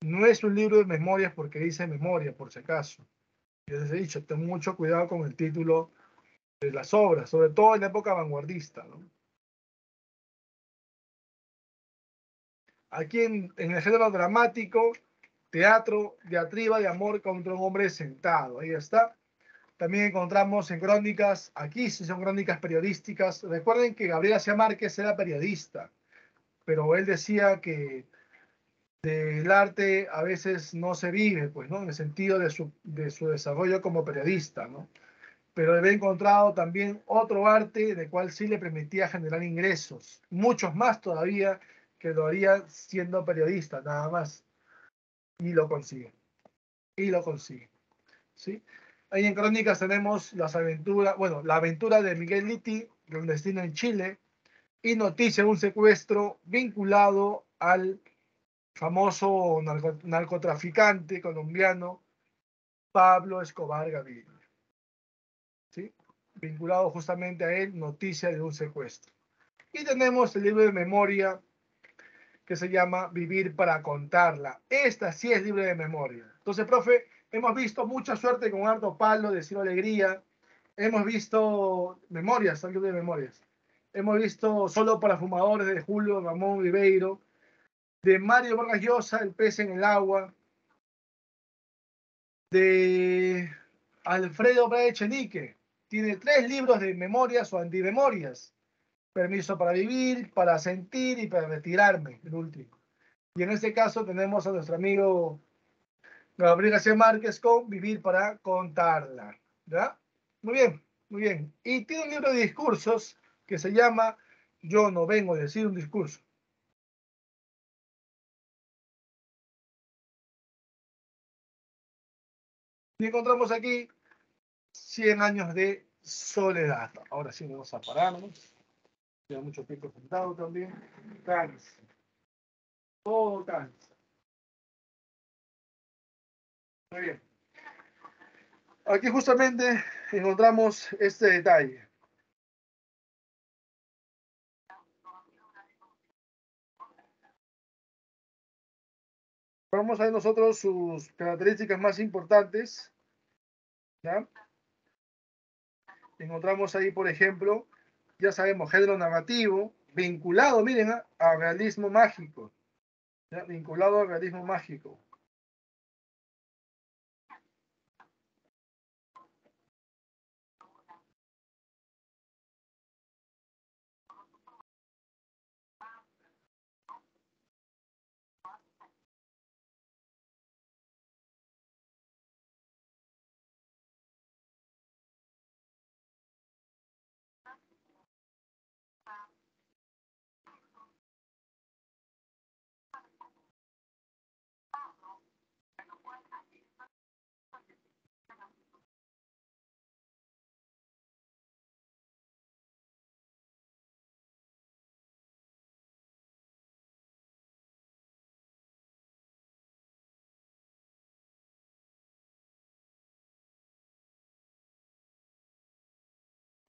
No es un libro de memorias porque dice memoria, por si acaso. Ya les he dicho, ten mucho cuidado con el título de las obras, sobre todo en la época vanguardista, ¿no? Aquí en el género dramático, teatro, diatriba de amor contra un hombre sentado. Ahí está. También encontramos en crónicas, aquí sí son crónicas periodísticas. Recuerden que Gabriel García Márquez era periodista, pero él decía que del arte a veces no se vive, pues, ¿no? En el sentido de su desarrollo como periodista, ¿no? Pero había encontrado también otro arte del cual sí le permitía generar ingresos, muchos más todavía que lo haría siendo periodista, nada más. Y lo consigue, y lo consigue, ¿sí? Ahí en Crónicas tenemos las aventuras, bueno, la aventura de Miguel Liti, de un destino en Chile, y noticia de un secuestro vinculado al famoso narcotraficante colombiano Pablo Escobar Gaviria, ¿sí? Vinculado justamente a él, noticia de un secuestro. Y tenemos el libro de memoria que se llama Vivir para contarla. Esta sí es libre de memoria. Entonces, profe, hemos visto mucha suerte con Harto Palo de Ciro Alegría. Hemos visto memorias, libro de memorias. Hemos visto Solo para fumadores de Julio Ramón Ribeiro. De Mario Vargas Llosa, El pez en el agua. De Alfredo Bray Echenique. Tiene 3 libros de memorias o antimemorias. Permiso para vivir, para sentir y para retirarme, el último. Y en este caso tenemos a nuestro amigo Gabriel García Márquez con Vivir para contarla, ¿ya? Muy bien, muy bien. Y tiene un libro de discursos que se llama Yo no vengo a decir un discurso. Y encontramos aquí 100 años de soledad. Ahora sí vamos a pararnos. Queda mucho tiempo sentado también. Cansa. Todo cansa. Muy bien. Aquí justamente encontramos este detalle. Vamos a ver nosotros sus características más importantes. ¿Ya? Encontramos ahí, por ejemplo, ya sabemos, género narrativo, vinculado, miren, a realismo mágico. ¿Ya? Vinculado al realismo mágico.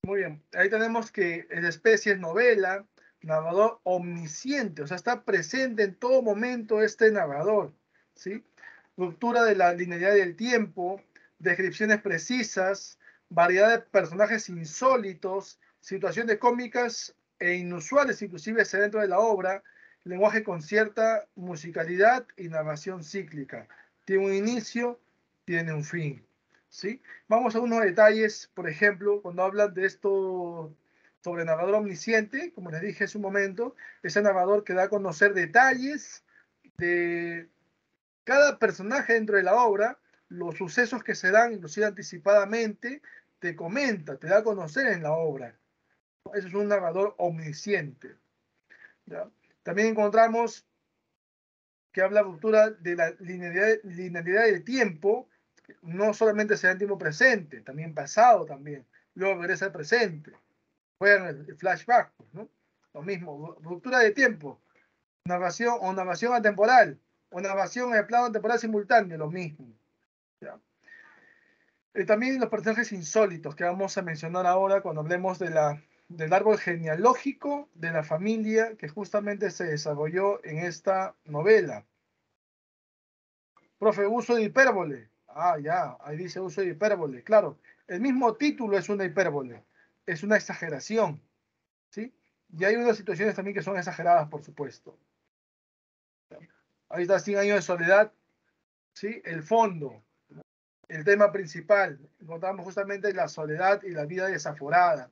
Muy bien, ahí tenemos que la especie es novela, narrador omnisciente, o sea, está presente en todo momento este narrador, ¿sí? Ruptura de la linealidad del tiempo, descripciones precisas, variedad de personajes insólitos, situaciones cómicas e inusuales, inclusive dentro de la obra, lenguaje con cierta musicalidad y narración cíclica. Tiene un inicio, tiene un fin, ¿sí? Vamos a unos detalles, por ejemplo, cuando hablan de esto sobre narrador omnisciente, como les dije hace un momento, es el narrador que da a conocer detalles de cada personaje dentro de la obra, los sucesos que se dan, inclusive anticipadamente, te comenta, te da a conocer en la obra. Eso es un narrador omnisciente. ¿Ya? También encontramos que habla ruptura de la linealidad del tiempo, no solamente se da en tiempo presente, también pasado también, luego regresa al presente, juegan el flashback, ¿no? Lo mismo, ruptura de tiempo, narración atemporal, o narración en el plano temporal simultáneo, lo mismo. ¿Ya? También los personajes insólitos que vamos a mencionar ahora cuando hablemos del árbol genealógico de la familia que justamente se desarrolló en esta novela. Profe, uso de hipérbole. Ah, ya, ahí dice uso de hipérbole. Claro, el mismo título es una hipérbole, es una exageración, ¿sí? Y hay unas situaciones también que son exageradas, por supuesto. Ahí está 100 años de soledad, ¿sí? El fondo, el tema principal. Encontramos justamente la soledad y la vida desaforada.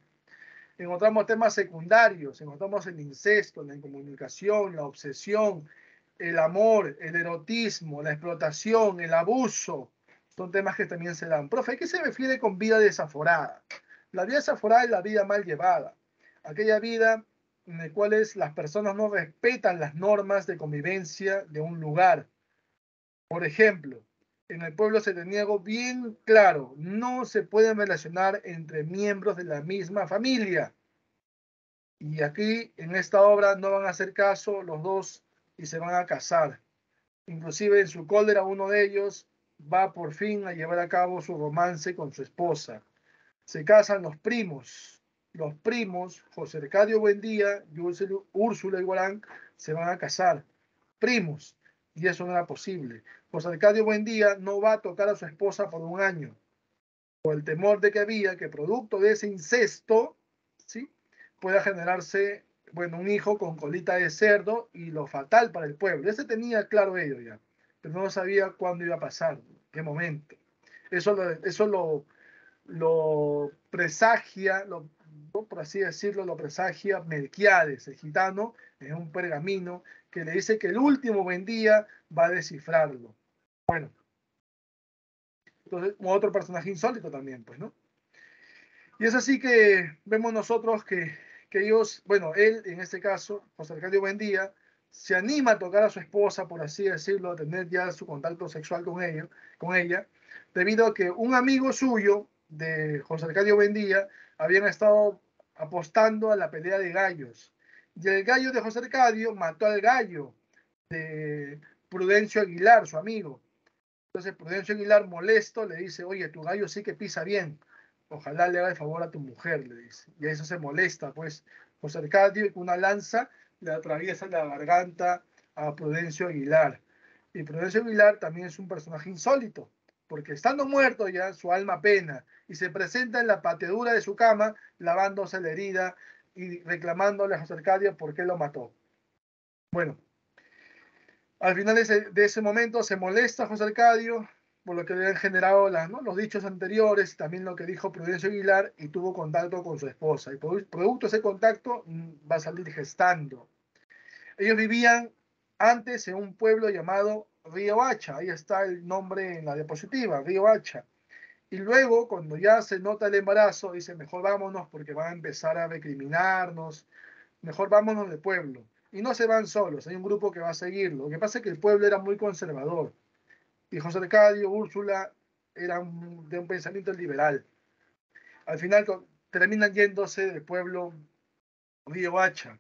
Encontramos temas secundarios, encontramos el incesto, la incomunicación, la obsesión, el amor, el erotismo, la explotación, el abuso. Son temas que también se dan. Profe, ¿a qué se refiere con vida desaforada? La vida desaforada es la vida mal llevada. Aquella vida en la cual las personas no respetan las normas de convivencia de un lugar. Por ejemplo, en el pueblo se tenía algo bien claro. No se pueden relacionar entre miembros de la misma familia. Y aquí, en esta obra, no van a hacer caso los dos y se van a casar. Inclusive en su cólera uno de ellos va por fin a llevar a cabo su romance con su esposa. Se casan los primos, José Arcadio Buendía y Úrsula Iguarán, se van a casar, primos, y eso no era posible. José Arcadio Buendía no va a tocar a su esposa por un año, por el temor de que había que producto de ese incesto, ¿sí?, pueda generarse, bueno, un hijo con colita de cerdo y lo fatal para el pueblo. Ese tenía claro ello ya, pero no sabía cuándo iba a pasar, qué momento. Eso lo presagia, por así decirlo, lo presagia Melquiades, el gitano, en un pergamino que le dice que el último buen día va a descifrarlo. Bueno, entonces, otro personaje insólito también, pues, ¿no? Y es así que vemos nosotros que ellos, bueno, él en este caso, José Arcadio Buendía, se anima a tocar a su esposa, por así decirlo, a tener ya su contacto sexual con ella, debido a que un amigo suyo de José Arcadio Buendía habían estado apostando a la pelea de gallos. Y el gallo de José Arcadio mató al gallo de Prudencio Aguilar, su amigo. Entonces Prudencio Aguilar, molesto, le dice, oye, tu gallo sí que pisa bien. Ojalá le haga el favor a tu mujer, le dice. Y a eso se molesta, pues, José Arcadio, y con una lanza le atraviesa la garganta a Prudencio Aguilar. Y Prudencio Aguilar también es un personaje insólito, porque estando muerto ya, su alma pena, y se presenta en la pateadura de su cama, lavándose la herida y reclamándole a José Arcadio por qué lo mató. Bueno, al final de ese momento se molesta José Arcadio por lo que le han generado los dichos anteriores, también lo que dijo Prudencio Aguilar, y tuvo contacto con su esposa. Y producto de ese contacto va a salir gestando. Ellos vivían antes en un pueblo llamado Río Hacha, ahí está el nombre en la diapositiva, Río Hacha. Y luego, cuando ya se nota el embarazo, dice, mejor vámonos porque van a empezar a recriminarnos, mejor vámonos del pueblo. Y no se van solos, hay un grupo que va a seguirlo. Lo que pasa es que el pueblo era muy conservador. Y José Arcadio, Úrsula, eran de un pensamiento liberal. Al final terminan yéndose del pueblo Río Hacha.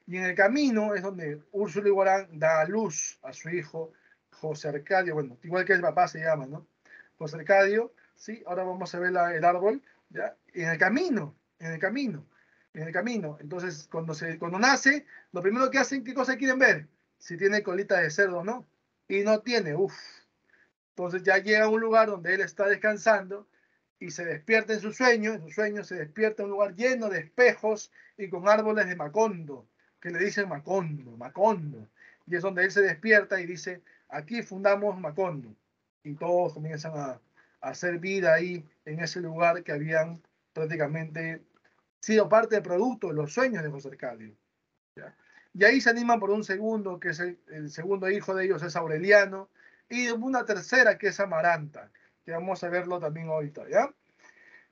Y en el camino es donde Úrsula Iguarán da a luz a su hijo José Arcadio, bueno, igual que el papá se llama, ¿no? José Arcadio, sí, ahora vamos a ver el árbol, ¿ya? Y en el camino, entonces cuando nace, lo primero que hacen, ¿qué cosa quieren ver? Si tiene colita de cerdo, ¿no? Y no tiene, uff. Entonces ya llega a un lugar donde él está descansando y se despierta en su sueño se despierta en un lugar lleno de espejos y con árboles de macondo, que le dicen Macondo, Macondo. Y es donde él se despierta y dice, aquí fundamos Macondo. Y todos comienzan a hacer vida ahí en ese lugar que habían prácticamente sido parte del producto de los sueños de José Arcadio. ¿Ya? Y ahí se animan por un segundo, que es el segundo hijo de ellos es Aureliano, y una tercera que es Amaranta, que vamos a verlo también ahorita, ¿ya?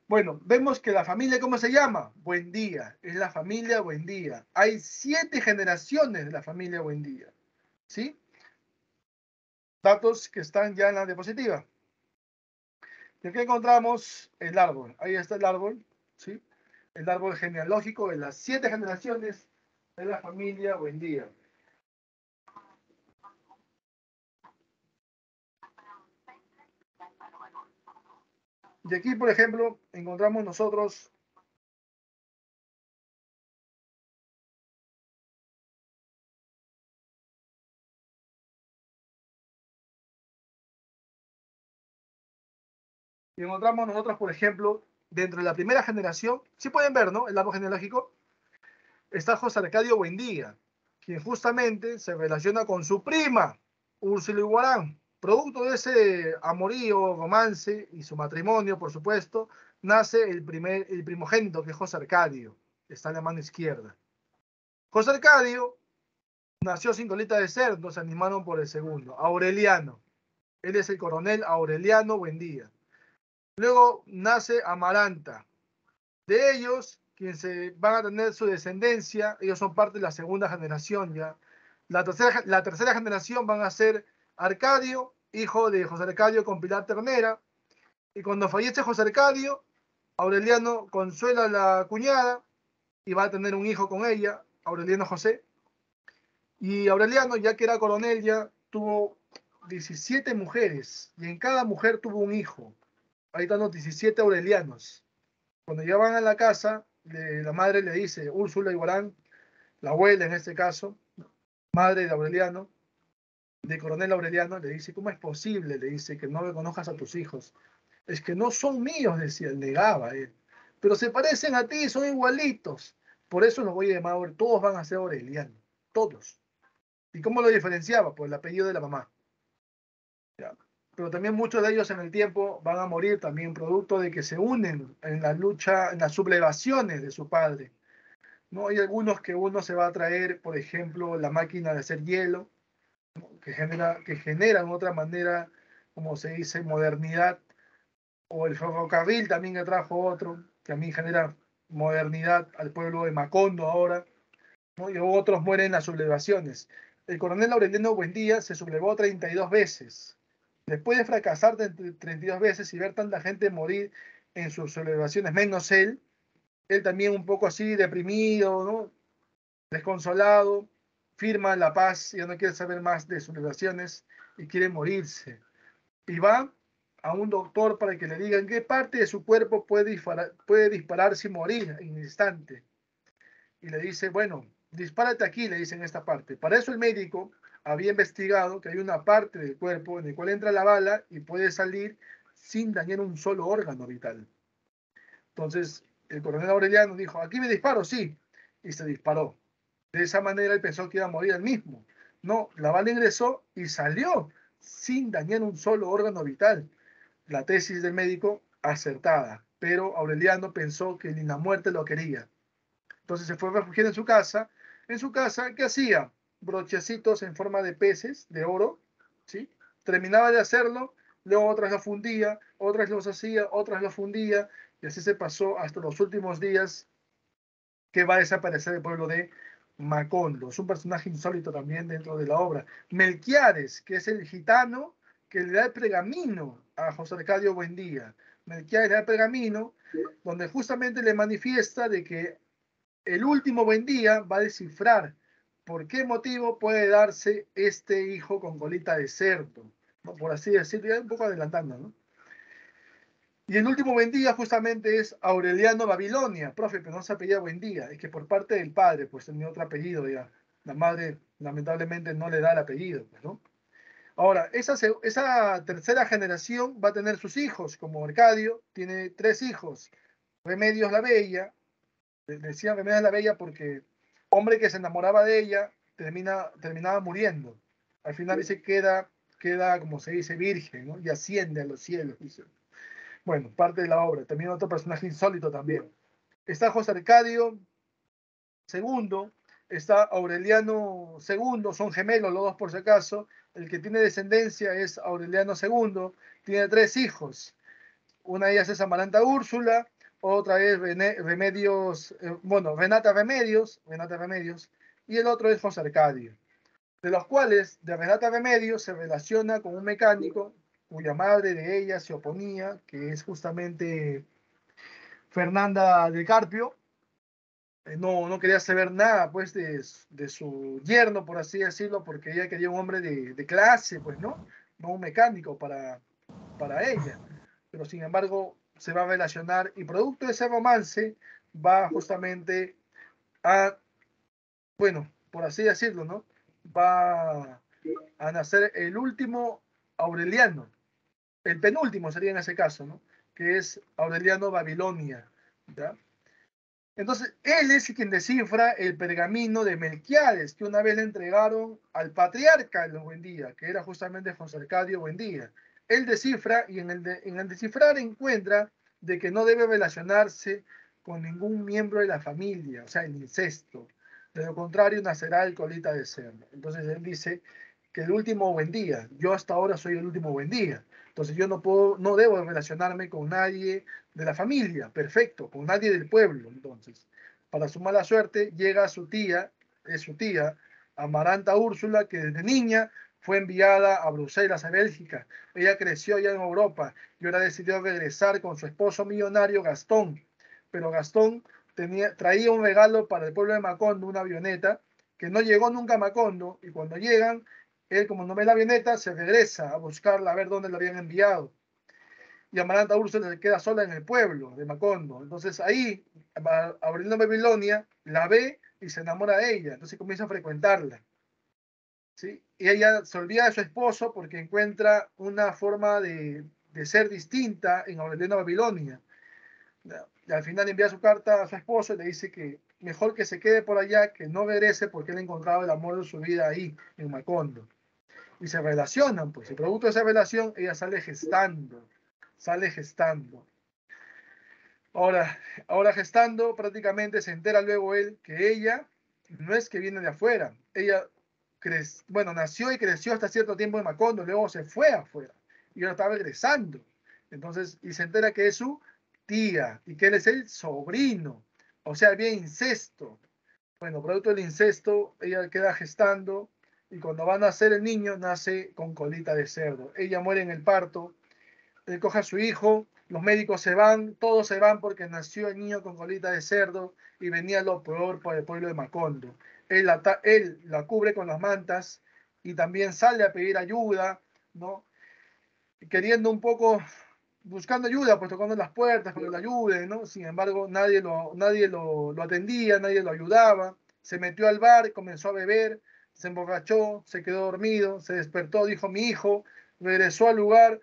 Bueno, vemos que la familia, ¿cómo se llama? Buendía, es la familia Buendía. Hay 7 generaciones de la familia Buendía, ¿sí? Datos que están ya en la diapositiva. Y aquí encontramos el árbol, ahí está el árbol, ¿sí? El árbol genealógico de las 7 generaciones de la familia Buendía. Y aquí, por ejemplo, encontramos nosotros por ejemplo, dentro de la primera generación, sí pueden ver, ¿no? El árbol genealógico, está José Arcadio Buendía, quien justamente se relaciona con su prima, Úrsula Iguarán. Producto de ese amorío, romance y su matrimonio, por supuesto, nace el primogénito, que es José Arcadio, que está en la mano izquierda. José Arcadio nació sin colita de cerdo, se animaron por el segundo, Aureliano. Él es el coronel Aureliano Buendía. Luego nace Amaranta. De ellos, quienes van a tener su descendencia, ellos son parte de la segunda generación ya. La tercera generación van a ser Arcadio, hijo de José Arcadio con Pilar Ternera. Y cuando fallece José Arcadio, Aureliano consuela a la cuñada y va a tener un hijo con ella, Aureliano José. Y Aureliano, ya que era coronel, ya tuvo 17 mujeres y en cada mujer tuvo un hijo. Ahí están los 17 aurelianos. Cuando ya van a la casa, la madre le dice, Úrsula Iguarán, la abuela en este caso, madre de Aureliano, de coronel Aureliano, le dice, ¿cómo es posible? Le dice, que no reconozcas a tus hijos. Es que no son míos, decía, negaba él. Pero se parecen a ti, son igualitos. Por eso los voy a llamar, todos van a ser aurelianos, todos. ¿Y cómo lo diferenciaba? Por el apellido de la mamá. ¿Ya? Pero también muchos de ellos en el tiempo van a morir también producto de que se unen en la lucha, en las sublevaciones de su padre. ¿No? Hay algunos que uno se va a traer, por ejemplo, la máquina de hacer hielo, ¿no? que genera de otra manera, como se dice, modernidad, o el ferrocarril también que trajo otro, que también genera modernidad al pueblo de Macondo ahora, ¿no? Y otros mueren en las sublevaciones. El coronel Aureliano Buendía se sublevó 32 veces. Después de fracasar 32 veces y ver tanta gente morir en sus celebraciones, menos él también un poco así deprimido, ¿no? Desconsolado, firma la paz, ya no quiere saber más de sus relaciones y quiere morirse. Y va a un doctor para que le diga en qué parte de su cuerpo puede dispararse y morir en un instante. Y le dice, bueno, dispárate aquí, le dice en esta parte. Para eso el médico había investigado que hay una parte del cuerpo en el cual entra la bala y puede salir sin dañar un solo órgano vital. Entonces, el coronel Aureliano dijo, aquí me disparo, sí, y se disparó. De esa manera él pensó que iba a morir él mismo. No, la bala ingresó y salió sin dañar un solo órgano vital. La tesis del médico acertada, pero Aureliano pensó que ni la muerte lo quería. Entonces se fue a refugiar en su casa. En su casa, ¿qué hacía? Brochecitos en forma de peces, de oro, ¿sí? Terminaba de hacerlo, luego otras lo fundía, otras los hacía, otras lo fundía, y así se pasó hasta los últimos días que va a desaparecer el pueblo de Macondo. Es un personaje insólito también dentro de la obra. Melquiades, que es el gitano que le da el pergamino a José Arcadio Buendía. Melquiades le da el pergamino donde justamente le manifiesta de que el último Buendía va a descifrar por qué motivo puede darse este hijo con colita de cerdo, ¿no? Por así decirlo, ya un poco adelantando, ¿no? Y el último Buendía justamente es Aureliano Babilonia, profe, pero no se apellida Buendía, es que por parte del padre, pues tenía otro apellido ya. La madre lamentablemente no le da el apellido, pues, ¿no? Ahora, esa tercera generación va a tener sus hijos, como Arcadio, tiene 3 hijos. Remedios la Bella, decían Remedios la Bella porque hombre que se enamoraba de ella terminaba muriendo. Al final dice queda, como se dice, virgen, ¿no? Y asciende a los cielos, dice. Bueno, parte de la obra. También otro personaje insólito también. Está José Arcadio II, está Aureliano II, son gemelos los dos por si acaso. El que tiene descendencia es Aureliano II, tiene 3 hijos. Una de ellas es Amaranta Úrsula, otra es Renata Remedios, y el otro es José Arcadio, de los cuales de Renata Remedios se relaciona con un mecánico cuya madre de ella se oponía, que es justamente Fernanda del Carpio. No quería saber nada pues de su yerno, por así decirlo, porque ella quería un hombre de clase, pues no un mecánico para ella. Pero sin embargo se va a relacionar y producto de ese romance va justamente a, bueno, por así decirlo, ¿no? Va a nacer el último Aureliano, el penúltimo sería en ese caso, ¿no? Que es Aureliano Babilonia, ¿ya? Entonces, él es quien descifra el pergamino de Melquiades, que una vez le entregaron al patriarca de los Buendía, que era justamente José Arcadio Buendía. Él descifra y en el descifrar encuentra de que no debe relacionarse con ningún miembro de la familia, o sea, el incesto. De lo contrario, nacerá el colita de cerdo. Entonces, él dice que el último Buendía, yo hasta ahora soy el último Buendía. Entonces, yo no debo relacionarme con nadie de la familia, perfecto, con nadie del pueblo. Entonces, para su mala suerte, llega su tía, Amaranta Úrsula, que desde niña fue enviada a Bruselas, a Bélgica. Ella creció allá en Europa y ahora decidió regresar con su esposo millonario Gastón. Pero Gastón traía un regalo para el pueblo de Macondo, una avioneta, que no llegó nunca a Macondo, y cuando llegan, él, como no ve la avioneta, se regresa a buscarla, a ver dónde la habían enviado. Y Amaranta Úrsula se queda sola en el pueblo de Macondo. Entonces ahí, Aureliano Babilonia la ve y se enamora de ella. Entonces comienza a frecuentarla, ¿sí? Y ella se olvida de su esposo porque encuentra una forma de ser distinta en Aureliano Babilonia. Y al final envía su carta a su esposo y le dice que mejor que se quede por allá, que no regrese porque él ha encontrado el amor de su vida ahí, en Macondo. Y se relacionan, pues, y producto de esa relación, ella sale gestando. Ahora gestando, prácticamente se entera luego él que ella no es que viene de afuera, ella nació y creció hasta cierto tiempo en Macondo, luego se fue afuera y ahora está regresando. Entonces, y se entera que es su tía y que él es el sobrino, o sea, había incesto. Bueno, producto del incesto, ella queda gestando y cuando va a nacer el niño, nace con colita de cerdo. Ella muere en el parto él coge a su hijo, los médicos se van, todos se van porque nació el niño con colita de cerdo y venía lo peor por el pueblo de Macondo. Él la cubre con las mantas y también sale a pedir ayuda, ¿no? Queriendo un poco, buscando ayuda, pues tocando las puertas para que lo ayuden, ¿no? Sin embargo, nadie lo atendía, nadie lo ayudaba. Se metió al bar, comenzó a beber, se emborrachó, se quedó dormido, se despertó, dijo mi hijo, regresó al lugar,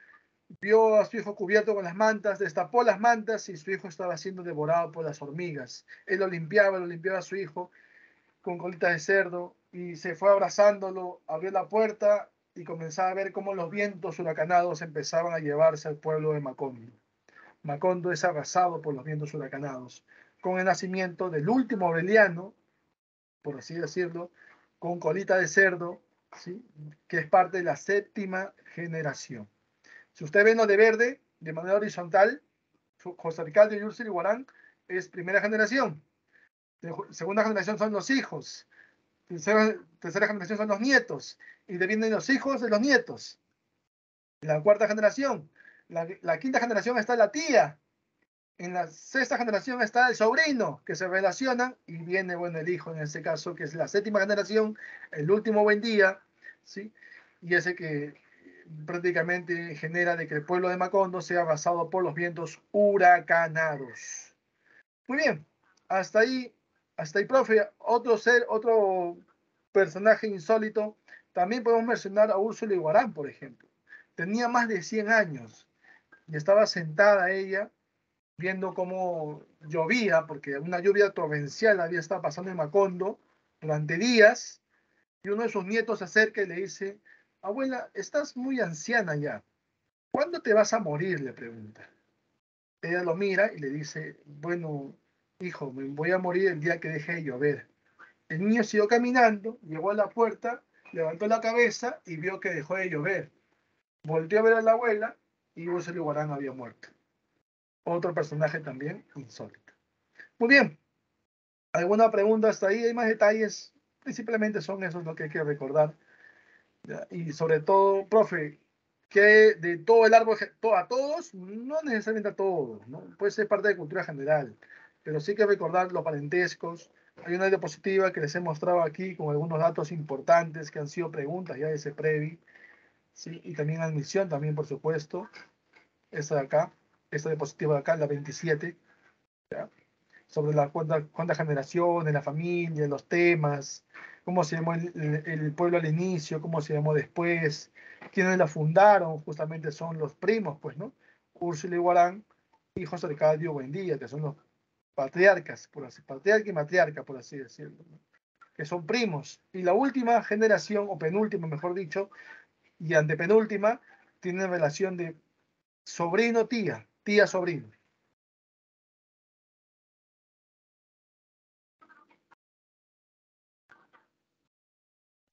vio a su hijo cubierto con las mantas, destapó las mantas y su hijo estaba siendo devorado por las hormigas. Él lo limpiaba a su hijo con colita de cerdo y se fue abrazándolo, abrió la puerta y comenzaba a ver cómo los vientos huracanados empezaban a llevarse al pueblo de Macondo. Macondo es arrasado por los vientos huracanados, con el nacimiento del último Aureliano, por así decirlo, con colita de cerdo, ¿sí? Que es parte de la 7ª generación. Si usted ve lo de verde, de manera horizontal, José Ricardo y Úrsula Iguarán es primera generación. Segunda generación son los hijos. Tercera generación son los nietos. Y de vienen los hijos de los nietos. La 4ª generación. La 5ª generación está la tía. En la 6ª generación está el sobrino, que se relacionan. Y viene, bueno, el hijo en este caso, que es la 7ª generación, el último buen día, ¿sí? Y ese que prácticamente genera de que el pueblo de Macondo sea arrasado por los vientos huracanados. Muy bien, hasta ahí, profe. Otro personaje insólito, también podemos mencionar a Úrsula Iguarán, por ejemplo. Tenía más de 100 años y estaba sentada ella viendo cómo llovía, porque una lluvia torrencial había estado pasando en Macondo durante días, y uno de sus nietos se acerca y le dice, abuela, estás muy anciana ya, ¿cuándo te vas a morir?, le pregunta. Ella lo mira y le dice, bueno, hijo, me voy a morir el día que deje de llover. El niño siguió caminando, llegó a la puerta, levantó la cabeza y vio que dejó de llover. Volteó a ver a la abuela y Úrsula Iguarán había muerto. Otro personaje también insólito. Muy bien, ¿alguna pregunta hasta ahí? ¿Hay más detalles? Simplemente son esos lo que hay que recordar. ¿Ya? Y sobre todo, profe, que de todo el árbol, a todos, no necesariamente a todos, ¿no? Puede ser parte de cultura general, pero sí que recordar los parentescos. Hay una diapositiva que les he mostrado aquí con algunos datos importantes que han sido preguntas ya de ese previ, ¿sí? Y también admisión, también por supuesto, esta de acá, esta diapositiva de acá, la 27, ¿ya? Sobre las cuántas generaciones, la familia, los temas, cómo se llamó el pueblo al inicio, cómo se llamó después, quienes la fundaron, justamente son los primos, pues, ¿no? Úrsula Iguarán y José Arcadio Buendía, que son los patriarcas, patriarca y matriarca, por así decirlo, ¿no? Que son primos. Y la última generación, o penúltima, mejor dicho, y antepenúltima, tienen relación de sobrino-tía, tía-sobrino.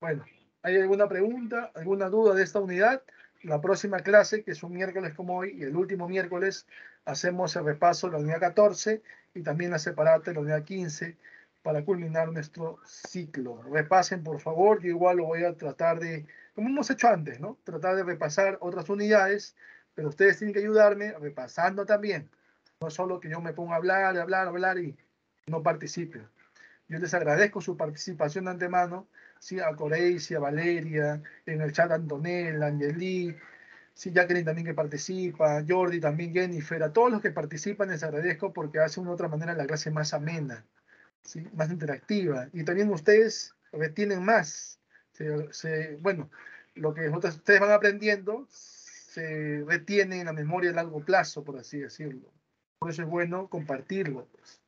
Bueno, ¿hay alguna pregunta, alguna duda de esta unidad? La próxima clase, que es un miércoles como hoy, y el último miércoles, hacemos el repaso de la unidad 14 y también la separata de la unidad 15 para culminar nuestro ciclo. Repasen, por favor. Yo igual lo voy a tratar de, como hemos hecho antes, ¿no? Tratar de repasar otras unidades, pero ustedes tienen que ayudarme repasando también. No solo que yo me ponga a hablar y no participe. Yo les agradezco su participación de antemano, sí, a Coreicia, a Valeria, en el chat Antonella, Angeli, sí, Jacqueline también que participa, Jordi también, Jennifer, a todos los que participan les agradezco porque hacen de otra manera la clase más amena, ¿sí? Más interactiva. Y también ustedes retienen más. Bueno, lo que ustedes van aprendiendo se retiene en la memoria a largo plazo, por así decirlo. Por eso es bueno compartirlo, pues,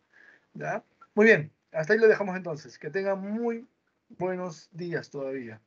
¿ya? Muy bien, hasta ahí lo dejamos entonces. Que tengan muy buenos días todavía.